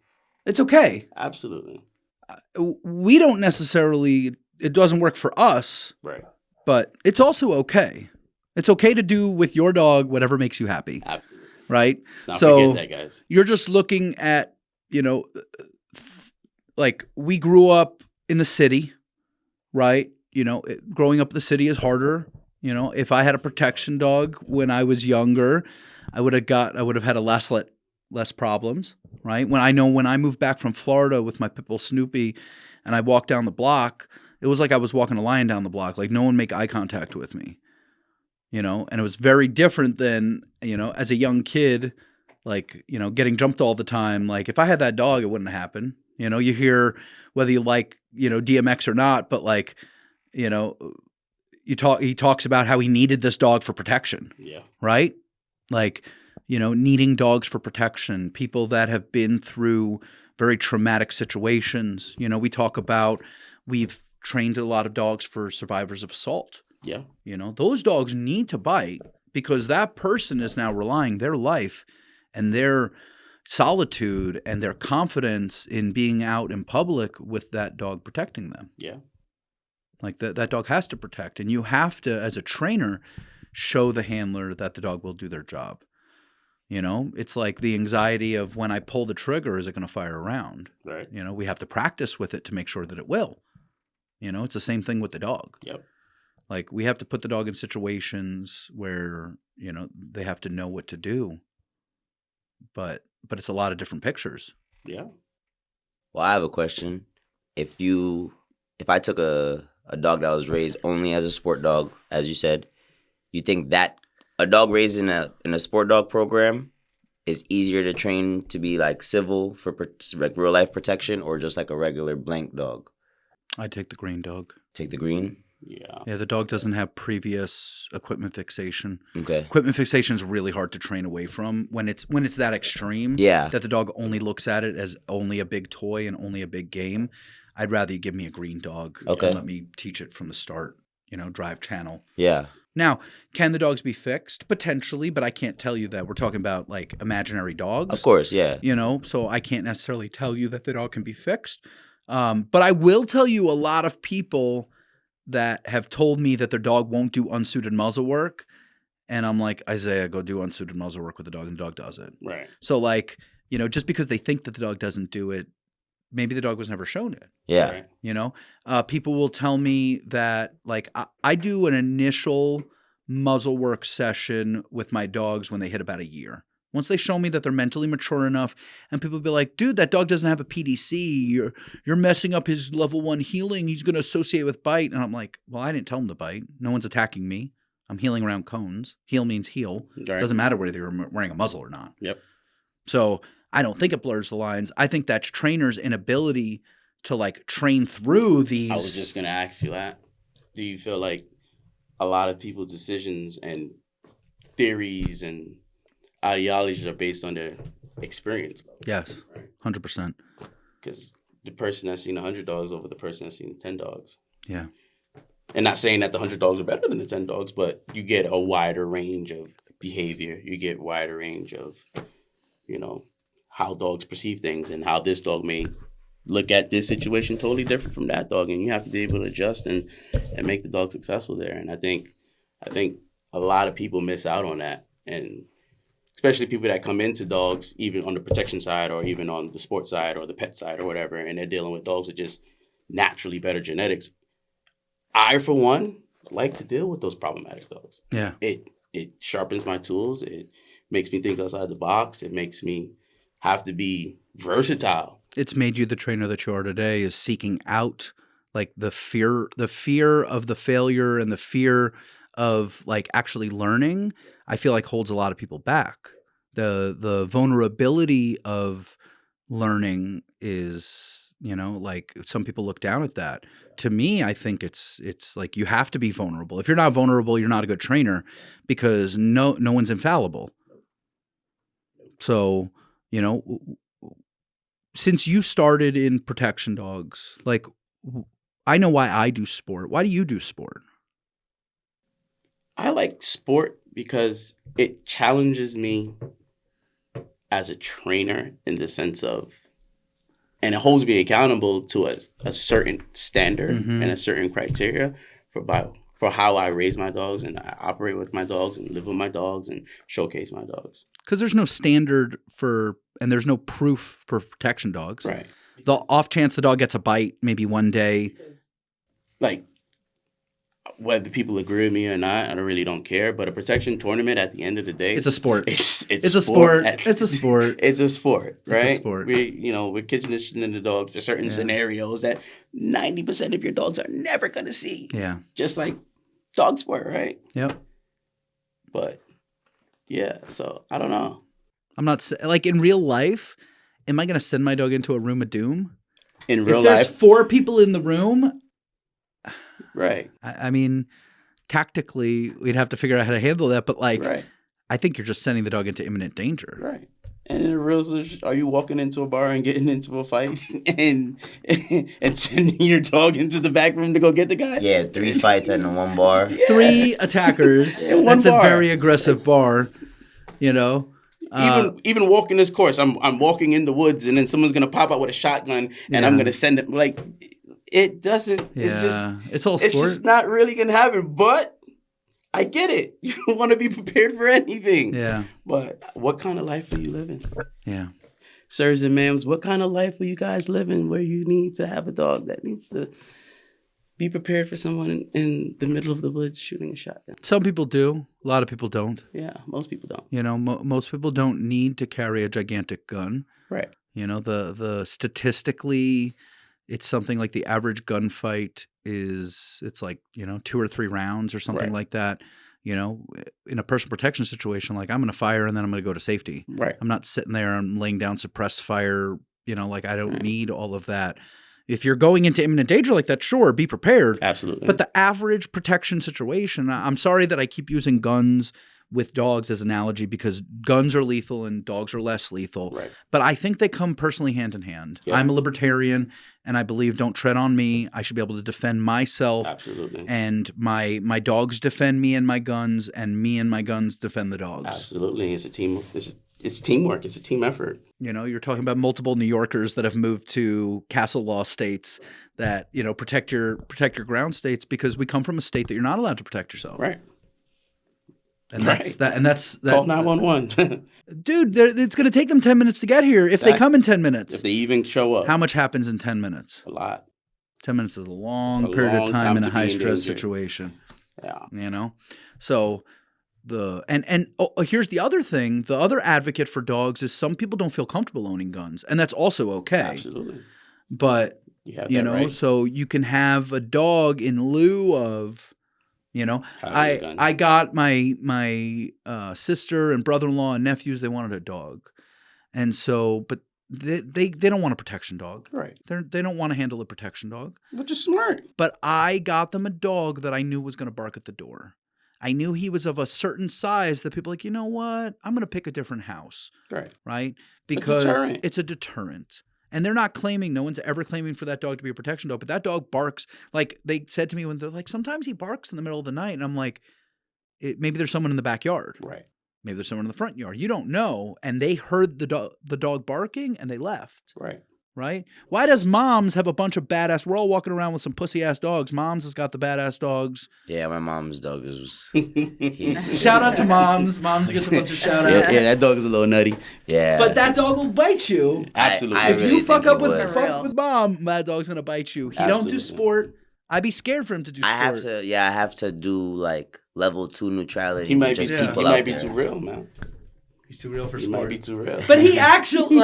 It's okay. Absolutely. we don't necessarily, it doesn't work for us, Right. but it's also okay. It's okay to do with your dog whatever makes you happy, Absolutely. right? Not So forget that, guys. you're just looking at, like we grew up in the city, right? Growing up in the city is harder. If I had a protection dog when I was younger, I would have had less problems, right? When I moved back from Florida with my pit bull Snoopy, and I walked down the block, it was like I was walking a lion down the block. Like no one make eye contact with me, and it was very different than as a young kid, like getting jumped all the time. Like if I had that dog, it wouldn't happen. You hear whether you like DMX or not, but like he talks about how he needed this dog for protection. Yeah. Right? Like, needing dogs for protection, people that have been through very traumatic situations. We talk about, we've trained a lot of dogs for survivors of assault. Yeah. Those dogs need to bite because that person is now relying their life and their solitude and their confidence in being out in public with that dog protecting them. Yeah. Like that dog has to protect, and you have to, as a trainer, show the handler that the dog will do their job. It's like the anxiety of when I pull the trigger, is it going to fire around? Right. We have to practice with it to make sure that it will. It's the same thing with the dog. Yep. Like we have to put the dog in situations where, they have to know what to do. But it's a lot of different pictures. Yeah. Well, I have a question. If I took a dog that was raised only as a sport dog, as you said, you think that a dog raised in a sport dog program is easier to train to be like civil for like real life protection, or just like a regular blank dog? I take the green dog. Take the green? Yeah. Yeah, the dog doesn't have previous equipment fixation. Okay. Equipment fixation is really hard to train away from when it's that extreme. Yeah. That the dog only looks at it as only a big toy and only a big game. I'd rather you give me a green dog Okay. and let me teach it from the start. Drive channel. Yeah. Now, can the dogs be fixed? Potentially, but I can't tell you that. We're talking about like imaginary dogs. Of course, yeah. So I can't necessarily tell you that the dog can be fixed. But I will tell you a lot of people that have told me that their dog won't do unsuited muzzle work. And I'm like, Isaiah, go do unsuited muzzle work with the dog, and the dog does it. Right. So like, just because they think that the dog doesn't do it, maybe the dog was never shown it. Yeah. Right. People will tell me that like I do an initial muzzle work session with my dogs when they hit about a year. Once they show me that they're mentally mature enough, and people be like, dude, that dog doesn't have a PDC. You're messing up his level 1 healing. He's going to associate with bite. And I'm like, well, I didn't tell him to bite. No one's attacking me. I'm healing around cones. Heal means heal. Right. Doesn't matter whether you're wearing a muzzle or not. Yep. So I don't think it blurs the lines. I think that's trainers' inability to like train through these. I was just going to ask you that. Do you feel like a lot of people's decisions and theories and ideologies are based on their experience level? Yes, 100%. Because the person that's seen 100 dogs over the person that's seen 10 dogs. Yeah. And not saying that the 100 dogs are better than the 10 dogs, but you get a wider range of behavior. You get wider range of, how dogs perceive things and how this dog may look at this situation totally different from that dog. And you have to be able to adjust and make the dog successful there. And I think a lot of people miss out on that. And especially people that come into dogs, even on the protection side or even on the sport side or the pet side or whatever, and they're dealing with dogs with just naturally better genetics. I, for one, like to deal with those problematic dogs. Yeah. It sharpens my tools. It makes me think outside the box. It makes me have to be versatile. It's made you the trainer that you are today, is seeking out like the fear of the failure and the fear of like actually learning. I feel like holds a lot of people back. The vulnerability of learning is, like some people look down at that. To me, I think it's like you have to be vulnerable. If you're not vulnerable, you're not a good trainer, because no one's infallible. So, since you started in protection dogs, like I know why I do sport. Why do you do sport? I like sport because it challenges me as a trainer in the sense of and it holds me accountable to a certain standard and a certain criteria for how I raise my dogs and I operate with my dogs and live with my dogs and showcase my dogs. Because there's no standard and there's no proof for protection dogs. Right. The off chance the dog gets a bite maybe one day. Like, whether people agree with me or not, I really don't care. But a protection tournament at the end of the day, It's a sport. It's a sport. It's a sport. It's a sport, right? It's a sport. We're conditioning the dogs for certain scenarios that 90% of your dogs are never gonna see. Yeah. Just like dog sport, right? Yep. But yeah, so I don't know. I'm not like in real life. Am I going to send my dog into a room of doom? In real if there's life, 4 people in the room, right? I mean, tactically, we'd have to figure out how to handle that. But like, Right. I think you're just sending the dog into imminent danger. Right. And in real, are you walking into a bar and getting into a fight and sending your dog into the back room to go get the guy? Yeah, 3 fights in one bar. Yeah. 3 attackers. In one That's a bar. very aggressive bar. You know. Even walking this course, I'm walking in the woods and then someone's gonna pop out with a shotgun and I'm gonna send it. Like, it doesn't. Yeah. It's all It's sport. just not really gonna happen. But I get it. You want to be prepared for anything. Yeah. But what kind of life are you living? Yeah. Sirs and ma'ams, what kind of life are you guys living where you need to have a dog that needs to be prepared for someone in the middle of the woods shooting a shotgun? Some people do. A lot of people don't. Yeah, most people don't. You know, most people don't need to carry a gigantic gun. Right. You know, the statistically, it's something like the average gunfight it's like, 2 or 3 rounds or something like that. You know, in a personal protection situation, like I'm going to fire and then I'm going to go to safety. Right. I'm not sitting there and laying down suppressed fire. Like I don't need all of that. If you're going into imminent danger like that, sure, be prepared. Absolutely. But the average protection situation, I'm sorry that I keep using guns with dogs as analogy because guns are lethal and dogs are less lethal. Right. But I think they come personally hand in hand. Yeah. I'm a libertarian and I believe don't tread on me. I should be able to defend myself. Absolutely. And my dogs defend me and my guns, and me and my guns defend the dogs. Absolutely. It's a team. It's teamwork. It's a team effort. You're talking about multiple New Yorkers that have moved to castle law states that, protect your ground states because we come from a state that you're not allowed to protect yourself. Right. And that's that. And that's that. Call 911. Dude, it's going to take them 10 minutes to get here if they come in 10 minutes. If they even show up. How much happens in 10 minutes? A lot. 10 minutes is a long period of time in a high stress situation. Yeah. So here's the other thing. The other advocate for dogs is some people don't feel comfortable owning guns, and that's also okay. Absolutely. But right. so you can have a dog in lieu of, I got my sister and brother-in-law and nephews, they wanted a dog. And so, but they don't want a protection dog. Right. They don't want to handle a protection dog. Which is smart. But I got them a dog that I knew was going to bark at the door. I knew he was of a certain size that people like, you know what? I'm going to pick a different house. Right. Right? Because it's a deterrent. And they're not claiming, no one's ever claiming for that dog to be a protection dog, but that dog barks. Like they said to me when they're like, sometimes he barks in the middle of the night. And I'm like, maybe there's someone in the backyard. Right. Maybe there's someone in the front yard. You don't know. And they heard the dog barking and they left. Right. Right? Why does Moms have a bunch of badass? We're all walking around with some pussy-ass dogs. Moms has got the badass dogs. Yeah, my mom's dog is... Shout out to Moms. Moms gets a bunch of shout outs. Yeah, that dog is a little nutty. Yeah. But that dog will bite you. Absolutely. If really you fuck think up he with would. Mom, that dog's going to bite you. He don't do Absolutely. sport. I'd be scared for him to do sport. I have to do like level 2 neutrality. He might just be people he out might be there. too real, man. He's too real for He sport. might be too real. But he actually,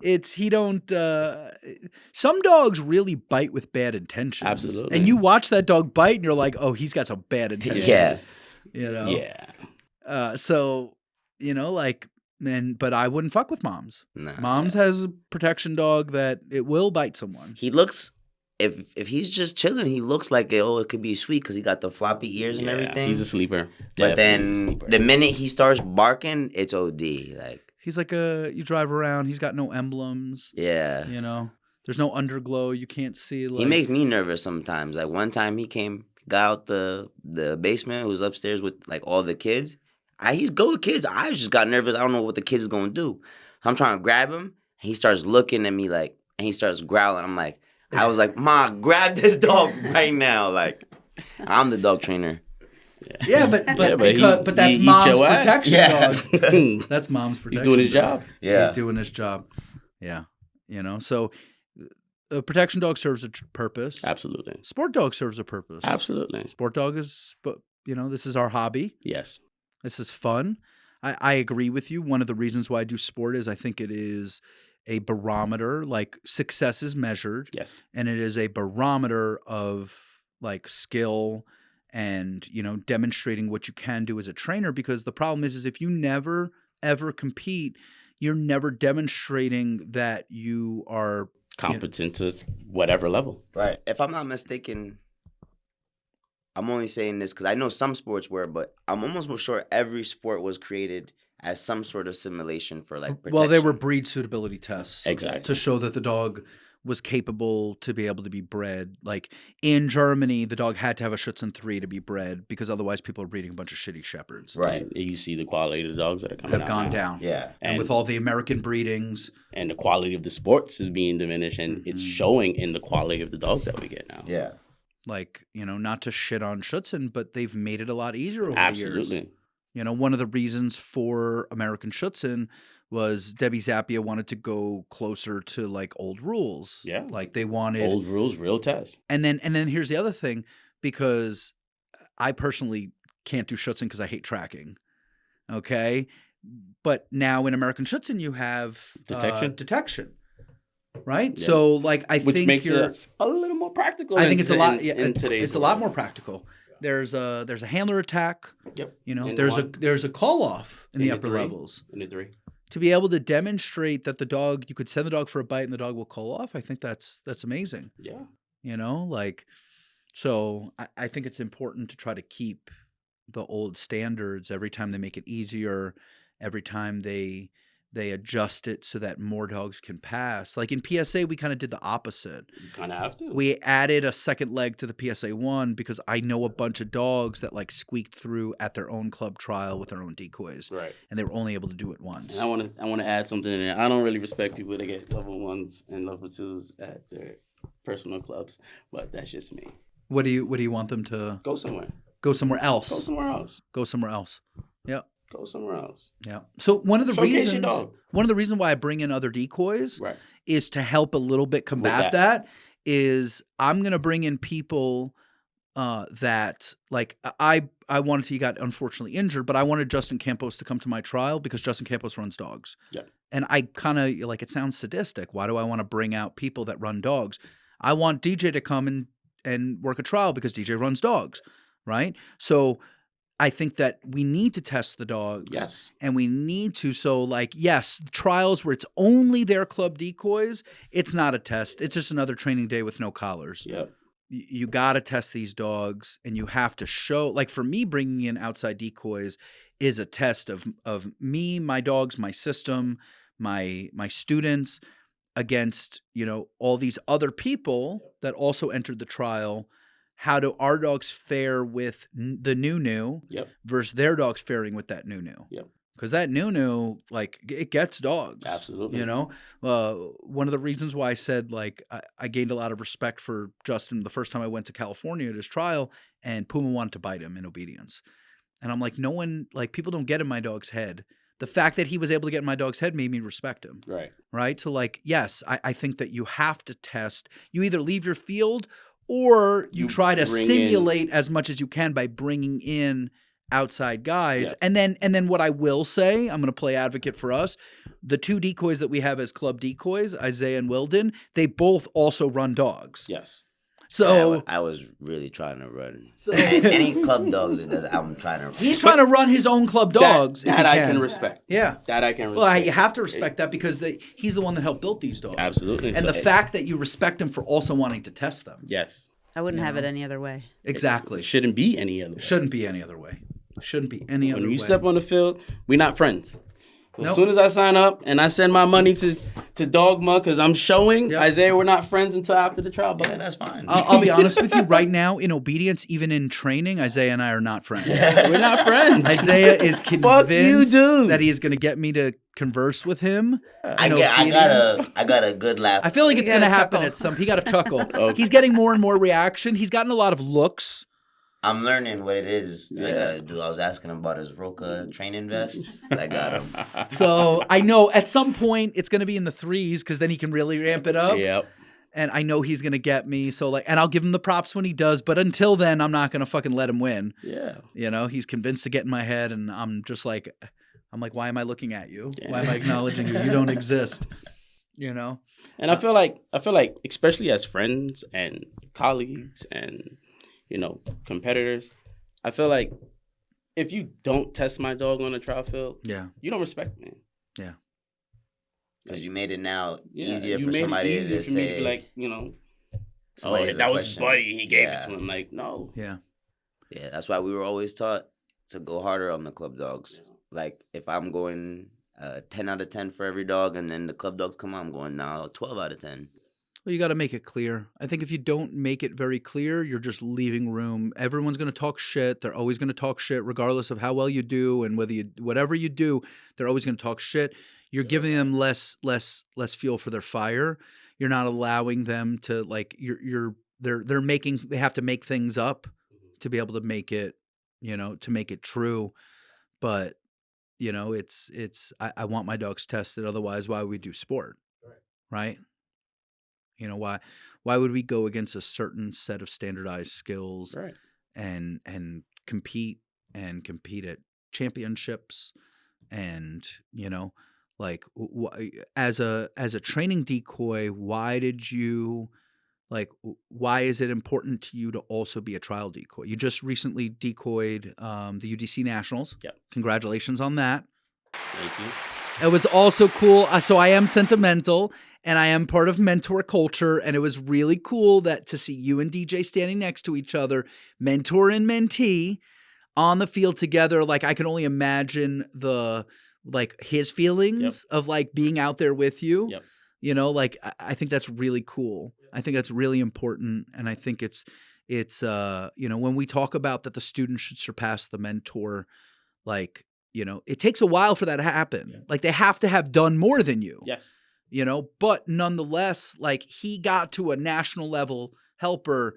he don't, some dogs really bite with bad intentions. Absolutely. And you watch that dog bite and you're like, oh, he's got some bad intentions. Yeah. Yeah. So, but I wouldn't fuck with Moms. Nah. Moms has a protection dog that it will bite someone. He looks... If he's just chilling, he looks like it could be sweet because he got the floppy ears and everything. He's a sleeper. But Definitely a then sleeper. the minute he starts barking, it's OD. Like, He's like you drive around, he's got no emblems. yeah. There's no underglow. You can't see. He makes me nervous sometimes. Like one time he got out the basement, was upstairs with like all the kids. He's go with kids. I just got nervous. I don't know what the kids is gonna do. So I'm trying to grab him. He starts looking at me like, and he starts growling. I'm like, I was like, Ma, grab this dog right now. Like, I'm the dog trainer. Yeah, but that's he eat mom's your ass. protection Yeah. dog. That's mom's protection. He's doing his dog. job. Yeah. He's doing his job. Yeah. So a protection dog serves a purpose. Absolutely. Sport dog serves a purpose. Absolutely. Sport dog is, this is our hobby. Yes. This is fun. I agree with you. One of the reasons why I do sport is I think it is a barometer, like success is measured. Yes. And it is a barometer of like skill and, demonstrating what you can do as a trainer, because the problem is if you never, ever compete, you're never demonstrating that you are competent to whatever level. Right. If I'm not mistaken, I'm only saying this because I know some sports were, but I'm almost sure every sport was created as some sort of simulation for like protection. Well, they were breed suitability tests. Exactly. To show that the dog was capable to be able to be bred. Like in Germany, the dog had to have a Schutzhund 3 to be bred because otherwise people are breeding a bunch of shitty shepherds. Right. And you see the quality of the dogs that are coming out Have gone now. down. Yeah. And with all the American breedings. And the quality of the sports is being diminished, and it's showing in the quality of the dogs that we get now. Yeah. Like, not to shit on Schutzhund, but they've made it a lot easier over the years. Absolutely. One of the reasons for American Schutzhund was Debbie Zappia wanted to go closer to like old rules. Yeah. Like they wanted old rules, real tests. And then here's the other thing, because I personally can't do Schutzhund because I hate tracking. Okay. But now in American Schutzhund you have detection. Right? Yeah. So like Which think makes you're it a little more practical. I think it's a lot in today's it's a lot more practical. There's a handler attack. Yep. There's a call off in the upper 3. levels. In the 3. To be able to demonstrate that you could send the dog for a bite and the dog will call off, I think that's amazing. Yeah. So I think it's important to try to keep the old standards every time they make it easier, every time they adjust it so that more dogs can pass. Like in PSA, we kind of did the opposite. You kind of have to. We added a second leg to the PSA 1 because I know a bunch of dogs that like squeaked through at their own club trial with their own decoys. Right. And they were only able to do it once. And I want to add something in there. I don't really respect people that get level 1s and level 2s at their personal clubs, but that's just me. What do you want them to go somewhere? Go somewhere else. Go somewhere else. Go somewhere else. Yeah. Go somewhere else. Yeah. So one of the Showcase your dog. reasons why I bring in other decoys is to help a little bit combat that. Is I'm gonna bring in people that like I wanted he got unfortunately injured, but I wanted Justin Campos to come to my trial because Justin Campos runs dogs. Yeah. And I kind of like it sounds sadistic. Why do I want to bring out people that run dogs? I want DJ to come and work a trial because DJ runs dogs, right? So I think that we need to test the dogs. Yes. And we need to. So like, yes, trials where it's only their club decoys, it's not a test. It's just another training day with no collars. Yep. You got to test these dogs and you have to show, like for me, bringing in outside decoys is a test of me, my dogs, my system, my students against, all these other people that also entered the trial. How do our dogs fare with the new versus their dogs faring with that new? Yep. Because that new, like, it gets dogs. Absolutely. One of the reasons why I said, like, I gained a lot of respect for Justin the first time I went to California at his trial, and Puma wanted to bite him in obedience. And I'm like, people don't get in my dog's head. The fact that he was able to get in my dog's head made me respect him. Right. Right? So, like, yes, I think that you have to test. You either leave your field or you try to simulate as much as you can by bringing in outside guys. Yeah. And then what I will say, I'm going to play advocate for us. The 2 decoys that we have as club decoys, Isaiah and Wilden, they both also run dogs. Yes. So I was really trying to run. Any club dogs that does, I'm trying to run. He's trying to run his own club dogs. That I can respect. Yeah. That I can respect. Well, you have to respect that because he's the one that helped build these dogs. Absolutely. And the fact that you respect him for also wanting to test them. Yes. I wouldn't have it any other way. Exactly. It shouldn't be any other way. Shouldn't be any other way. Shouldn't be any other way. When you step on the field, we're not friends. Nope. As soon as I sign up and I send my money to Dogma because I'm showing Yep. Isaiah, we're not friends until after the trial. But Yeah, that's fine. I'll be honest with you. Right now, in obedience, even in training, Isaiah and I are not friends. we're not friends. Isaiah is Fuck you, convinced dude. that he is going to get me to converse with him. I in got a good laugh. I feel like it's You going to gotta happen chuckle. at some. He got a chuckle. Okay. He's getting more and more reaction. He's gotten a lot of looks. I'm learning what it is that I Yeah. gotta do. I was asking him about his Roka training vest. I got him. So I know at some point it's going to be in the 3s because then he can really ramp it up. Yep. And I know he's going to get me. So and I'll give him the props when he does. But until then, I'm not going to fucking let him win. Yeah. You know, he's convinced to get in my head. And I'm like, why am I looking at you? Why am I acknowledging you? You don't exist. You know? And I feel like, especially as friends and colleagues and, competitors, I feel like if you don't test my dog on the trial field, Yeah. you don't respect me. Yeah. Because you made it now Yeah, easier you for made somebody it easier to for me to say, be like, somebody has a that was his question. buddy. He gave Yeah. it to him. Like, no. Yeah. Yeah, that's why we were always taught to go harder on the club dogs. Like if I'm going 10 out of 10 for every dog, and then the club dogs come on, I'm going now 12 out of 10. Well, you got to make it clear. I think if you don't make it very clear, you're just leaving room. Everyone's going to talk shit. They're always going to talk shit, regardless of how well you do and whatever you do. They're always going to talk shit. You're giving them less fuel for their fire. You're not allowing them to they have to make things up to be able to make it, to make it true. But I want my dogs tested. Otherwise, why would we do sport? Right? Why would we go against a certain set of standardized skills Right. and compete at championships and as a training decoy, why is it important to you to also be a trial decoy? You just recently decoyed the UDC Nationals. Yep. Congratulations on that. Thank you. It was also cool. So I am sentimental and I am part of mentor culture. And it was really cool to see you and DJ standing next to each other, mentor and mentee on the field together. Like I can only imagine his feelings of being out there with you. Yep. I think that's really cool. I think that's really important. And I think it's when we talk about that the student should surpass the mentor, it takes a while for that to happen. Yeah. They have to have done more than you. Yes. But nonetheless, he got to a national level helper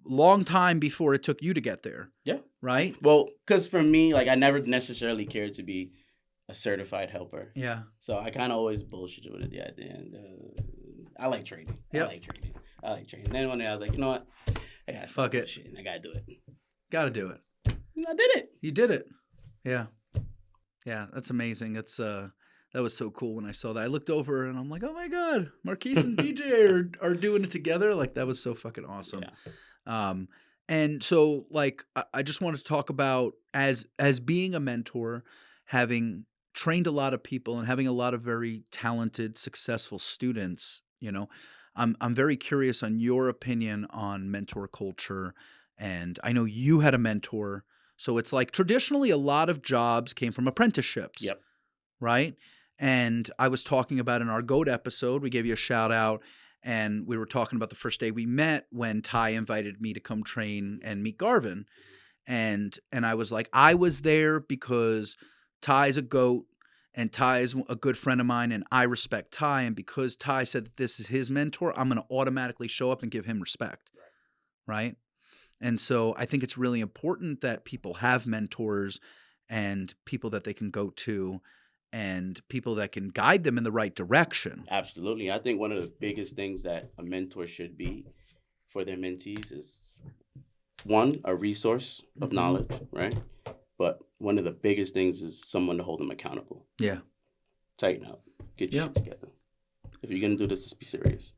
long time before it took you to get there. Yeah. Right? Well, because for me, I never necessarily cared to be a certified helper. Yeah. So I kind of always bullshit with it at the end. I like trading. Yep. I like trading. Then one day I was like, you know what? I got to Fuck it. shit and I got to do it. Got to do it. And I did it. You did it. Yeah. Yeah, that's amazing. That's that was so cool when I saw that. I looked over and I'm like, oh my God, Marquis and DJ are doing it together. That was so fucking awesome. Yeah. And so I just wanted to talk about as being a mentor, having trained a lot of people and having a lot of very talented, successful students, I'm very curious on your opinion on mentor culture. And I know you had a mentor. So it's traditionally a lot of jobs came from apprenticeships. Yep. Right? And I was talking about in our GOAT episode, we gave you a shout out, and we were talking about the first day we met when Ty invited me to come train and meet Garvin. And I was like, I was there because Ty's a GOAT and Ty is a good friend of mine and I respect Ty. And because Ty said that this is his mentor, I'm going to automatically show up and give him respect. Right? And so I think it's really important that people have mentors and people that they can go to and people that can guide them in the right direction. Absolutely. I think one of the biggest things that a mentor should be for their mentees is, one, a resource of knowledge, right? But one of the biggest things is someone to hold them accountable. Yeah. Tighten up. Get your shit together. If you're going to do this, just be serious.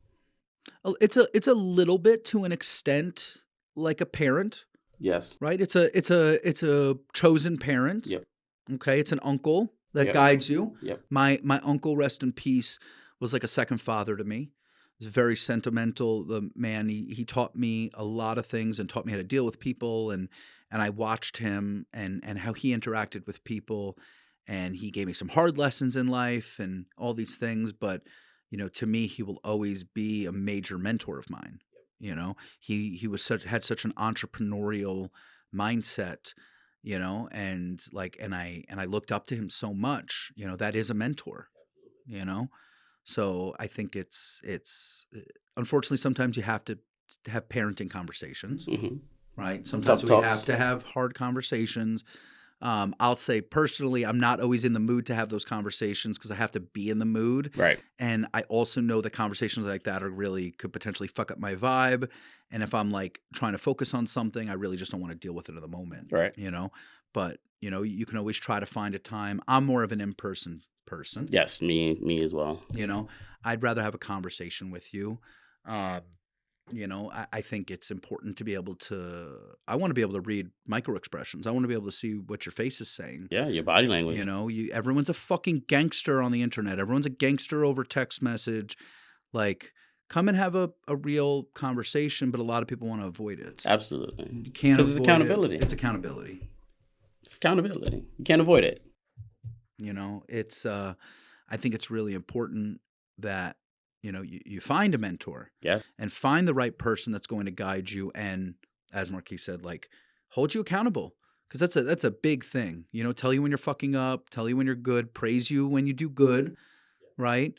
It's a little bit to an extent like a parent. Yes. Right? It's a chosen parent. Yep. Okay. It's an uncle that Yep. guides you. Yep. My uncle, rest in peace, was like a second father to me. He was very sentimental. The man, he taught me a lot of things and taught me how to deal with people. And I watched him and how he interacted with people. and he gave me some hard lessons in life and all these things. But, to me, he will always be a major mentor of mine. He was had such an entrepreneurial mindset, and I looked up to him so much. That is a mentor. So I think it's unfortunately sometimes you have to have parenting conversations, right? Sometimes we have to have hard conversations. I'll say personally, I'm not always in the mood to have those conversations because I have to be in the mood. Right. And I also know that conversations like that could potentially fuck up my vibe. And if I'm like trying to focus on something, I really just don't want to deal with it at the moment. Right. But you can always try to find a time. I'm more of an in-person person. Yes, me as well. I'd rather have a conversation with you. I think it's important to be able to – I want to be able to read micro expressions. I want to be able to see what your face is saying. Yeah, your body language. Everyone's a fucking gangster on the internet. Everyone's a gangster over text message. Like, come and have a real conversation, but a lot of people want to avoid it. Absolutely. You can't avoid it's accountability. It's accountability. It's accountability. You can't avoid it. It's I think it's really important that you find a mentor, and find the right person that's going to guide you, and as Marquis said, like, hold you accountable, because that's a big thing. Tell you when you're fucking up, tell you when you're good, praise you when you do good, right?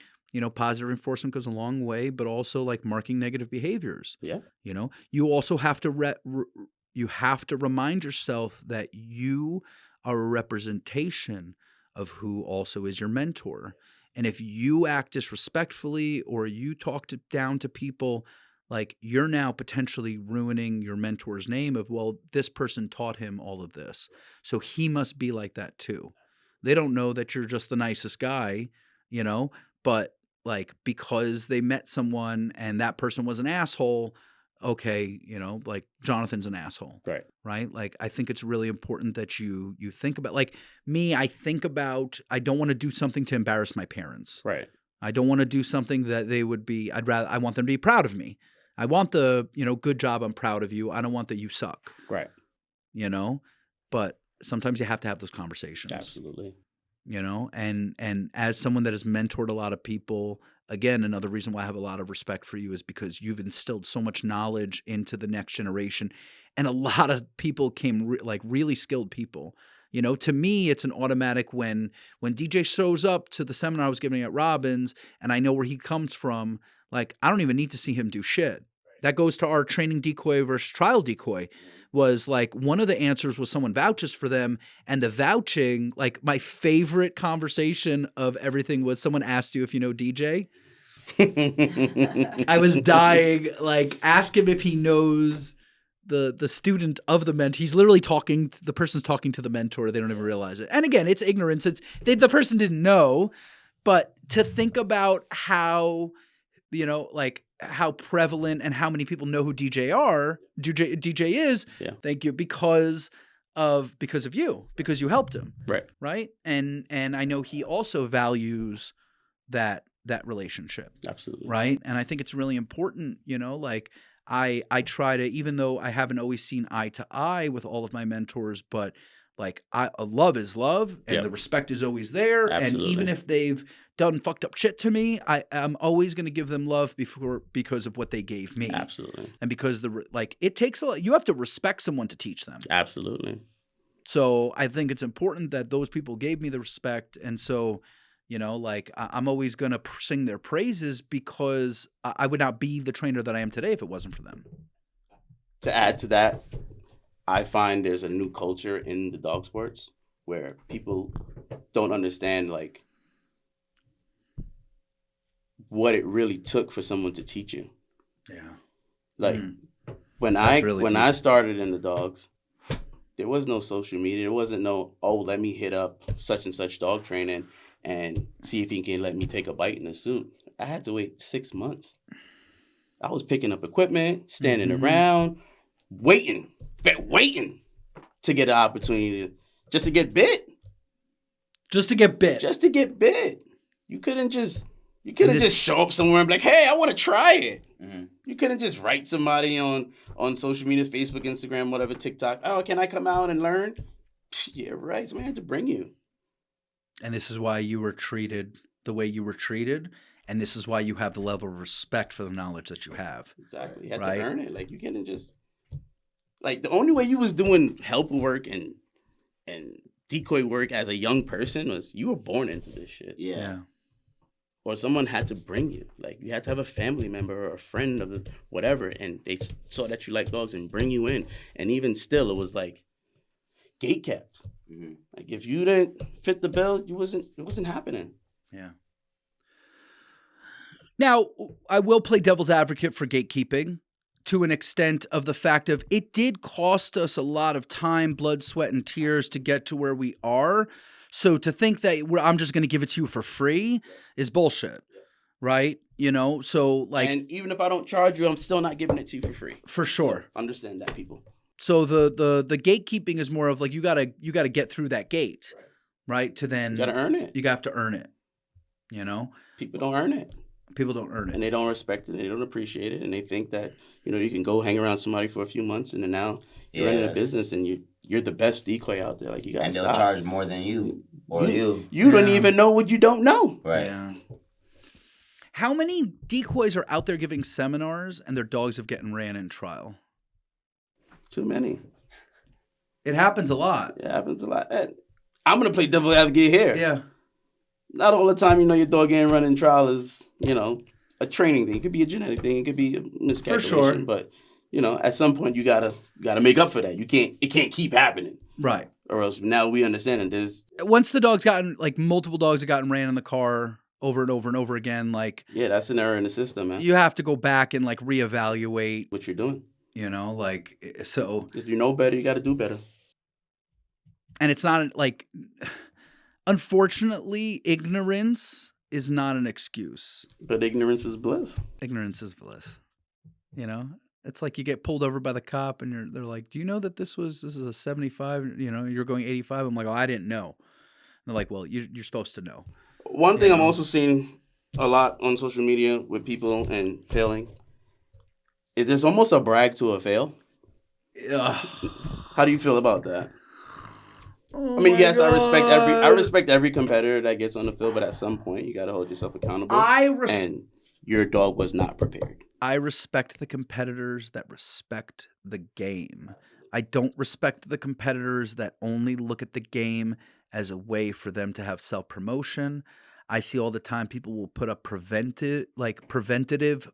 Positive reinforcement goes a long way, but also like marking negative behaviors. Yeah. You also have to you have to remind yourself that you are a representation of who also is your mentor. And if you act disrespectfully or you talk down to people, like, you're now potentially ruining your mentor's name of, well, this person taught him all of this, so he must be like that too. They don't know that you're just the nicest guy, but like, because they met someone and that person was an asshole, okay, like Jonathan's an asshole. Right? Like, I think it's really important that you think about, like me, I don't want to do something to embarrass my parents. Right. I don't want to do something that they would be, I want them to be proud of me. I want the, good job, I'm proud of you. I don't want that you suck. Right. But sometimes you have to have those conversations. Absolutely. And as someone that has mentored a lot of people, again, another reason why I have a lot of respect for you is because you've instilled so much knowledge into the next generation. And a lot of people came really skilled people. To me, it's an automatic when DJ shows up to the seminar I was giving at Robbins and I know where he comes from, like, I don't even need to see him do shit. That goes to our training decoy versus trial decoy. Was like, one of the answers was someone vouches for them, and the vouching, like, my favorite conversation of everything was someone asked you if you know DJ. I was dying. Like, ask him if he knows the student of the mentor. He's literally the person's talking to the mentor. They don't even realize it. And again, it's ignorance. The person didn't know, but to think about how, like, how prevalent and how many people know who DJ is. Yeah. Thank you. Because of you, because you helped him. Right. And I know he also values that relationship. Absolutely. Right. And I think it's really important, like, I try to, even though I haven't always seen eye to eye with all of my mentors, but like, love is love, and the respect is always there. Absolutely. And even if they've done fucked up shit to me, I'm always going to give them love because of what they gave me. Absolutely. And because it takes a lot. You have to respect someone to teach them. Absolutely. So I think it's important that those people gave me the respect. And so, like, I'm always going to sing their praises, because I would not be the trainer that I am today if it wasn't for them. To add to that, I find there's a new culture in the dog sports where people don't understand, like, what it really took for someone to teach you. Yeah. Like, when I started in the dogs, there was no social media. There wasn't no, let me hit up such and such dog training and see if he can let me take a bite in the suit. I had to wait 6 months. I was picking up equipment, standing around, waiting to get an opportunity just to get bit. Just to get bit. You couldn't just show up somewhere and be like, hey, I want to try it. Mm-hmm. You couldn't just write somebody on social media, Facebook, Instagram, whatever, TikTok. Oh, can I come out and learn? Yeah, right. Somebody had to bring you. And this is why you were treated the way you were treated. And this is why you have the level of respect for the knowledge that you have. Exactly. You had Right? to earn it. Like, you couldn't just, like, the only way you was doing help work and decoy work as a young person was you were born into this shit. Yeah. Or someone had to bring you. Like, you had to have a family member or a friend of the whatever, and they saw that you like dogs and bring you in. And even still, it was like gate kept. Mm-hmm. Like, if you didn't fit the bill, it wasn't happening. Yeah. Now, I will play devil's advocate for gatekeeping to an extent of the fact of it did cost us a lot of time, blood, sweat, and tears to get to where we are. So to think that I'm just going to give it to you for free is bullshit, right? You know, so like, and even if I don't charge you, I'm still not giving it to you for free. For sure. So understand that, people. So the gatekeeping is more of like you gotta get through that gate, right? To then You gotta earn it. You have to earn it. You know, People don't earn it. People don't earn it, and they don't respect it. They don't appreciate it, and they think that you can go hang around somebody for a few months, and then now you're running a business, and you're the best decoy out there. Like, you gotta and they'll stop. charge more than you or you. You don't even know what you don't know. Right. Yeah. How many decoys are out there giving seminars and their dogs have gotten ran in trial? Too many. It happens a lot. It happens a lot. And I'm gonna play devil advocate here. Yeah. Not all the time, your dog getting run in trial is, a training thing. It could be a genetic thing. It could be a miscalculation. For sure. But, at some point you gotta make up for that. It can't keep happening. Right. Or else now we understand that there's once the dog's gotten multiple dogs have gotten ran in the car over and over and over again, that's an error in the system, man. You have to go back and reevaluate what you're doing. So if you know better, you got to do better. And it's not unfortunately, ignorance is not an excuse. But ignorance is bliss. Ignorance is bliss. It's like you get pulled over by the cop and they're like, do you know that this is a 75, you're going 85. I'm like, oh, I didn't know. And they're like, well, you're supposed to know. One thing I'm also seeing a lot on social media with people and failing is there's almost a brag to a fail. How do you feel about that? Oh, I mean, yes, God. I respect every competitor that gets on the field, but at some point you got to hold yourself accountable. And your dog was not prepared. I respect the competitors that respect the game. I don't respect the competitors that only look at the game as a way for them to have self-promotion. I see all the time people will put up preventative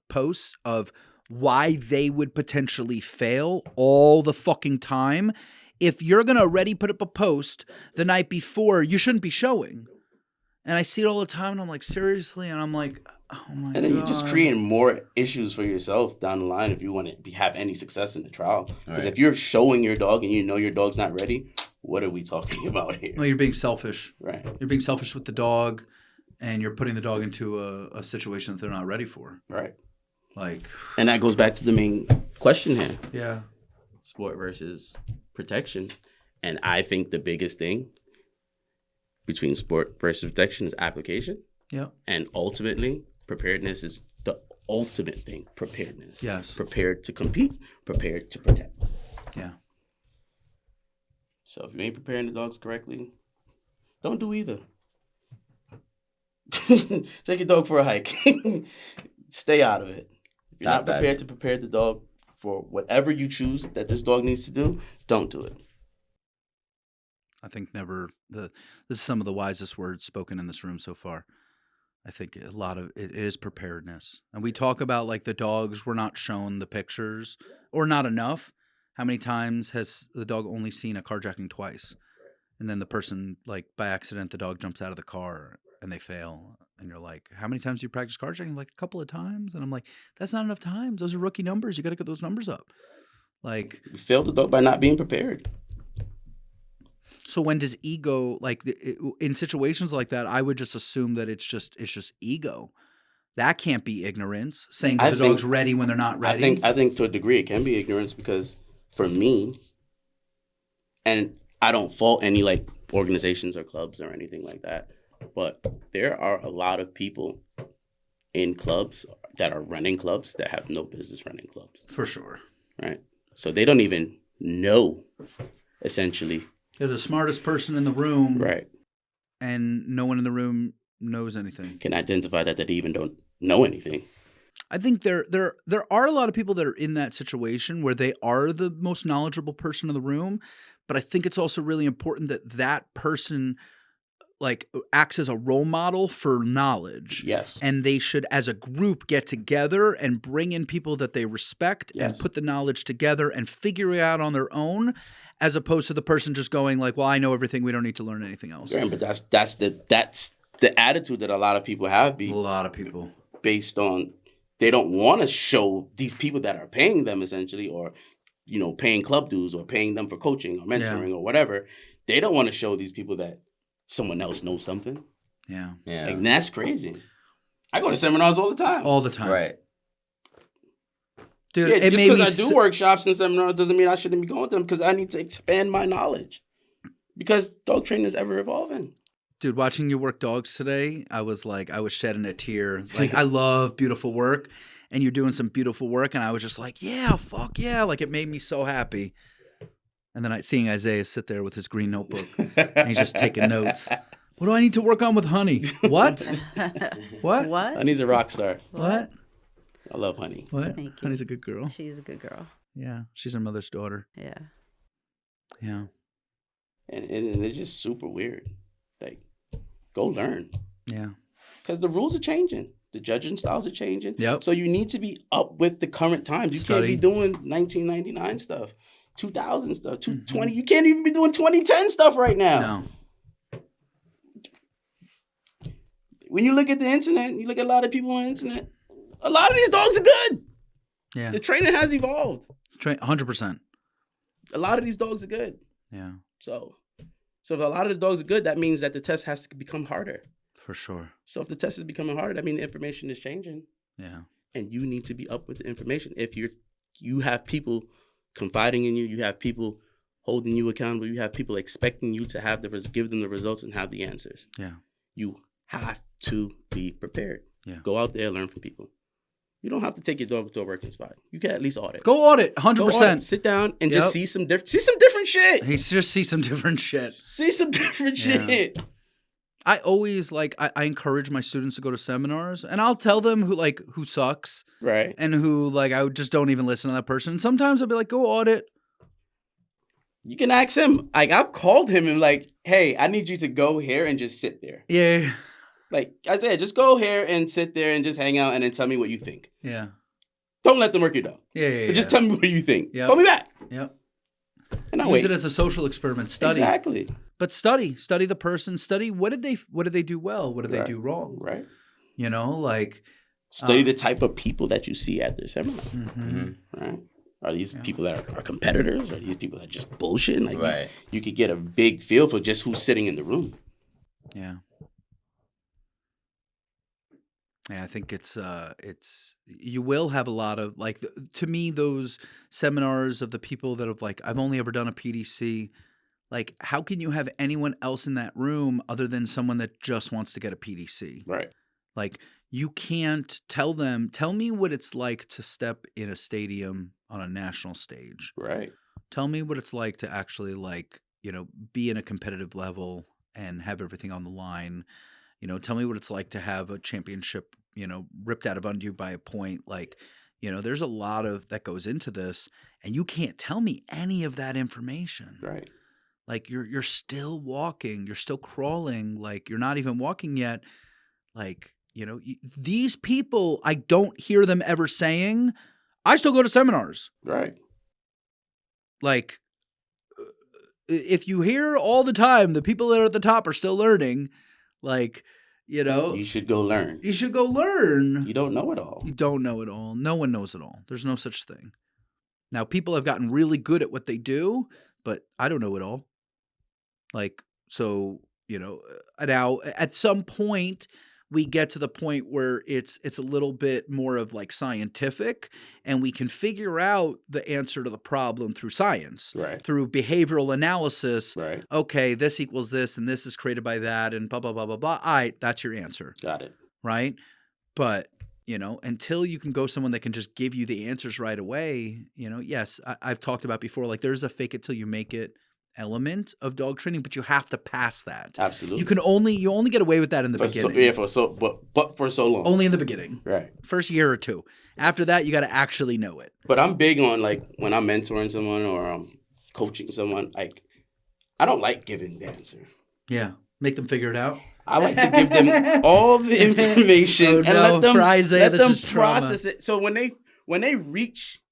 posts of why they would potentially fail all the fucking time. If you're going to already put up a post the night before, you shouldn't be showing. And I see it all the time, and I'm like, seriously? And I'm like, oh my God. And then you're just creating more issues for yourself down the line if you want to have any success in the trial. Because if you're showing your dog and you know your dog's not ready, what are we talking about here? Well, you're being selfish. Right. You're being selfish with the dog, and you're putting the dog into a situation that they're not ready for. Right. And that goes back to the main question here. Yeah. Sport versus protection. And I think the biggest thing between sport versus protection is application. Yeah. And ultimately, preparedness is the ultimate thing. Preparedness. Yes. Prepared to compete, prepared to protect. Yeah. So if you ain't preparing the dogs correctly, don't do either. Take your dog for a hike. Stay out of it. If you're not prepared to prepare the dog for whatever you choose that this dog needs to do, don't do it. I think this is some of the wisest words spoken in this room so far. I think a lot of it is preparedness. And we talk about the dogs were not shown the pictures or not enough. How many times has the dog only seen a carjacking twice? And then the person, by accident, the dog jumps out of the car and they fail. And you're like, how many times do you practice carjacking? A couple of times. And I'm like, that's not enough times. Those are rookie numbers. You got to get those numbers up. You failed the dog by not being prepared. So when does ego, in situations like that, I would just assume that it's just ego. That can't be ignorance, saying that the dog's ready when they're not ready. I think to a degree it can be ignorance because for me, and I don't fault any organizations or clubs or anything like that, but there are a lot of people in clubs that are running clubs that have no business running clubs. For sure. Right? So they don't even know, essentially. They're the smartest person in the room. Right. and no one in the room knows anything. Can identify that they even don't know anything. I think there are a lot of people that are in that situation where they are the most knowledgeable person in the room, but I think it's also really important that that person like acts as a role model for knowledge. Yes. And they should, as a group, get together and bring in people that they respect and Yes. put the knowledge together and figure it out on their own, as opposed to the person just going like, well, I know everything. We don't need to learn anything else. Right, but that's the attitude that a lot of people have A lot of people. based on they don't want to show these people that are paying them essentially, or paying club dues or paying them for coaching or mentoring or whatever. They don't want to show these people that someone else knows something. Yeah. Yeah. Like, that's crazy. I go to seminars all the time. All the time. Right. Dude, Yeah, it just made me because I do workshops and seminars doesn't mean I shouldn't be going to them, because I need to expand my knowledge. Because dog training is ever evolving. Dude, watching you work dogs today, I was shedding a tear. Like, I love beautiful work, and you're doing some beautiful work, and I was just like, yeah, fuck yeah. Like, it made me so happy. And then seeing Isaiah sit there with his green notebook, and he's just taking notes. What do I need to work on with Honey? What? What? What? Honey's a rock star. What? I love Honey. What? Thank you. Honey's a good girl. She's a good girl. Yeah, she's her mother's daughter. Yeah. Yeah. And it's just super weird. Like, go learn. Yeah. Because the rules are changing. The judging styles are changing. Yep. So you need to be up with the current times. You Study. can't be doing 1999 stuff, 2000 stuff, 2020. You can't even be doing 2010 stuff right now. No. When you look at the internet, you look at a lot of people on the internet, a lot of these dogs are good. Yeah. The training has evolved. 100%. A lot of these dogs are good. Yeah, So if a lot of the dogs are good, that means that the test has to become harder. for sure. So if the test is becoming harder, that means the information is changing. Yeah. And you need to be up with the information. If you have people confiding in you, you have people holding you accountable, you have people expecting you to give them the results and have the answers. Yeah. You have to be prepared. Yeah. Go out there, learn from people. You don't have to take your dog to a working spot. You can at least audit. Go audit, 100%. Go audit. Sit down and Yep. just see some different shit. He just see some different shit. See some different Yeah. shit. I always I encourage my students to go to seminars, and I'll tell them who sucks Right. and who I just don't even listen to that person. Sometimes I'll be like, go audit. You can ask him. Like, I've called him and like, hey, I need you to go here and just sit there. Yeah. Like I said, just go here and sit there and just hang out and then tell me what you think. Yeah. Don't let them work your dog. Yeah. But just tell me what you think. Yep. Call me back. Yep. And I'll Use wait. it as a social experiment. Study. Exactly. But study the person. Study what did they do well? What did they Right. do wrong? Right. Um, Study the type of people that you see at their seminar. mhm. Right. Are these people that are competitors? Are these people that are just bullshitting? Like, Right. you could get a big feel for just who's sitting in the room. Yeah. Yeah, I think it's you will have a lot of to me those seminars of the people that have I've only ever done a PDC. How can you have anyone else in that room other than someone that just wants to get a PDC? Right. You can't tell me what it's like to step in a stadium on a national stage. Right. Tell me what it's like to actually be in a competitive level and have everything on the line. Tell me what it's like to have a championship, ripped out of under you by a point. There's a lot of that goes into this, and you can't tell me any of that information. Right. You're still walking, you're still crawling, you're not even walking yet. These people, I don't hear them ever saying, I still go to seminars. Right. If you hear all the time the people that are at the top are still learning, You should go learn. you should go learn. You don't know it all. You don't know it all. No one knows it all. There's no such thing. Now, people have gotten really good at what they do, but I don't know it all. Now at some point we get to the point where it's a little bit more of scientific, and we can figure out the answer to the problem through science, Right. through behavioral analysis. Right. Okay, this equals this, and this is created by that, and blah, blah, blah, blah, blah. All right, that's your answer, Got it. right? But, until you can go someone that can just give you the answers right away, yes, I've talked about before, there's a fake it till you make it element of dog training, but you have to pass that. Absolutely. You only get away with that in the beginning. For so long. Only in the beginning. Right. First year or two. After that, you got to actually know it. But I'm big on, like, when I'm mentoring someone or I'm coaching someone, like, I don't like giving the answer. Yeah. Make them figure it out. I like to give them all the information and let them, Isaiah, let them this is trauma. process it. So when they reach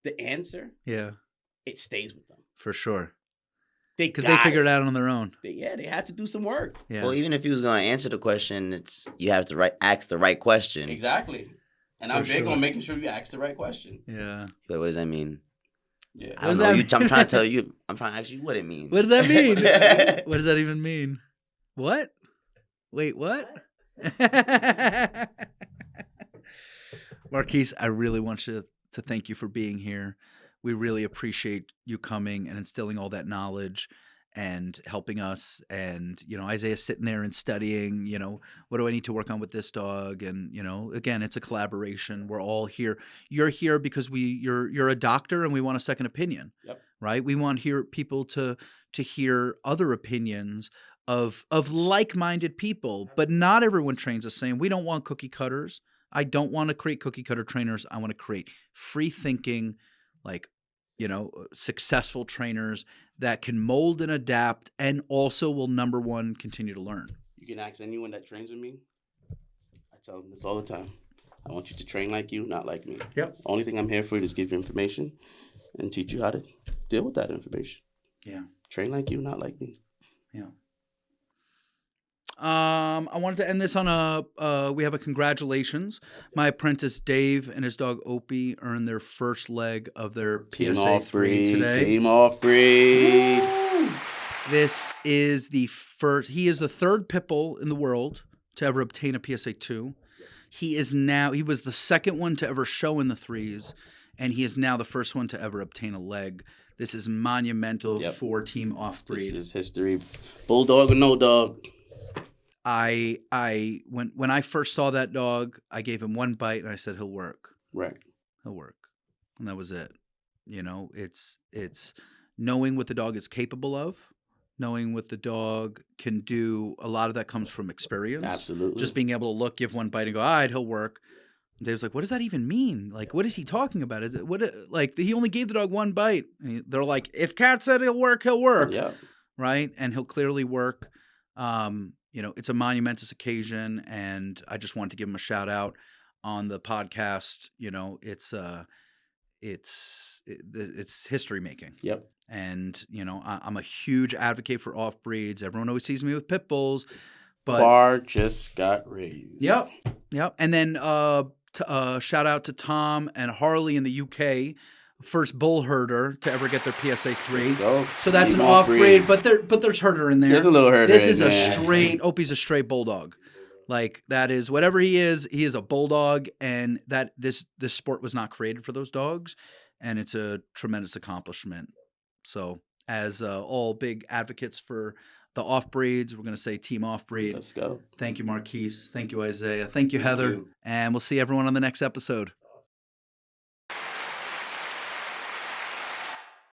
the answer, Yeah. it stays with them. For sure. Because they figured it out on their own. They had to do some work. Yeah. Well, even if you was going to answer the question, you have to ask the right question. Exactly. And I'm big on making sure you ask the right question. Yeah. But what does that mean? Yeah. I don't know. I'm trying to tell you. I'm trying to ask you what it means. What does that mean? What does that even mean? What? Wait, what? Marquis, I really want you to thank you for being here. We really appreciate you coming and instilling all that knowledge and helping us. And, Isaiah's sitting there and studying, what do I need to work on with this dog? And, again, it's a collaboration. We're all here. You're here because you're a doctor and we want a second opinion, Yep. right? We want people to hear other opinions of like-minded people, but not everyone trains the same. We don't want cookie cutters. I don't want to create cookie cutter trainers. I want to create free thinking, successful trainers that can mold and adapt and also will, number one, continue to learn. You can ask anyone that trains with me. I tell them this all the time. I want you to train like you, not like me. Yep. The only thing I'm here for is give you information and teach you how to deal with that information. Yeah. Train like you, not like me. Yeah. I wanted to end this on we have a congratulations. My apprentice Dave and his dog Opie earned their first leg of their PSA 3 today. Team off breed. This is he is the third pit bull in the world to ever obtain a PSA 2. He was the second one to ever show in the 3s, and he is now the first one to ever obtain a leg. This is monumental for Team Off Breed. This is history. Bulldog or no dog. When I first saw that dog, I gave him one bite and I said, he'll work. Right. He'll work. And that was it. It's knowing what the dog is capable of, knowing what the dog can do. A lot of that comes from experience. Absolutely. Just being able to look, give one bite and go, all right, he'll work. And Dave's like, what does that even mean? Like, what is he talking about? Is it he only gave the dog one bite. And they're like, if Kat said he'll work, he'll work. Yeah. Right. And he'll clearly work. It's a monumentous occasion, and I just wanted to give him a shout out on the podcast. It's history making. Yep. And I'm a huge advocate for off breeds. Everyone always sees me with pit bulls, but bar just got raised. Yep. And then shout out to Tom and Harley in the UK. First bull herder to ever get their PSA 3. So that's an off breed, but there's herder in there. There's a little herder. This is a straight Opie's a straight bulldog. Like that is whatever he is a bulldog, and that this sport was not created for those dogs, and it's a tremendous accomplishment. So as all big advocates for the off breeds, we're going to say Team Off Breed. Let's go. Thank you, Marquis. Thank you, Isaiah. Thank you, Heather. And we'll see everyone on the next episode.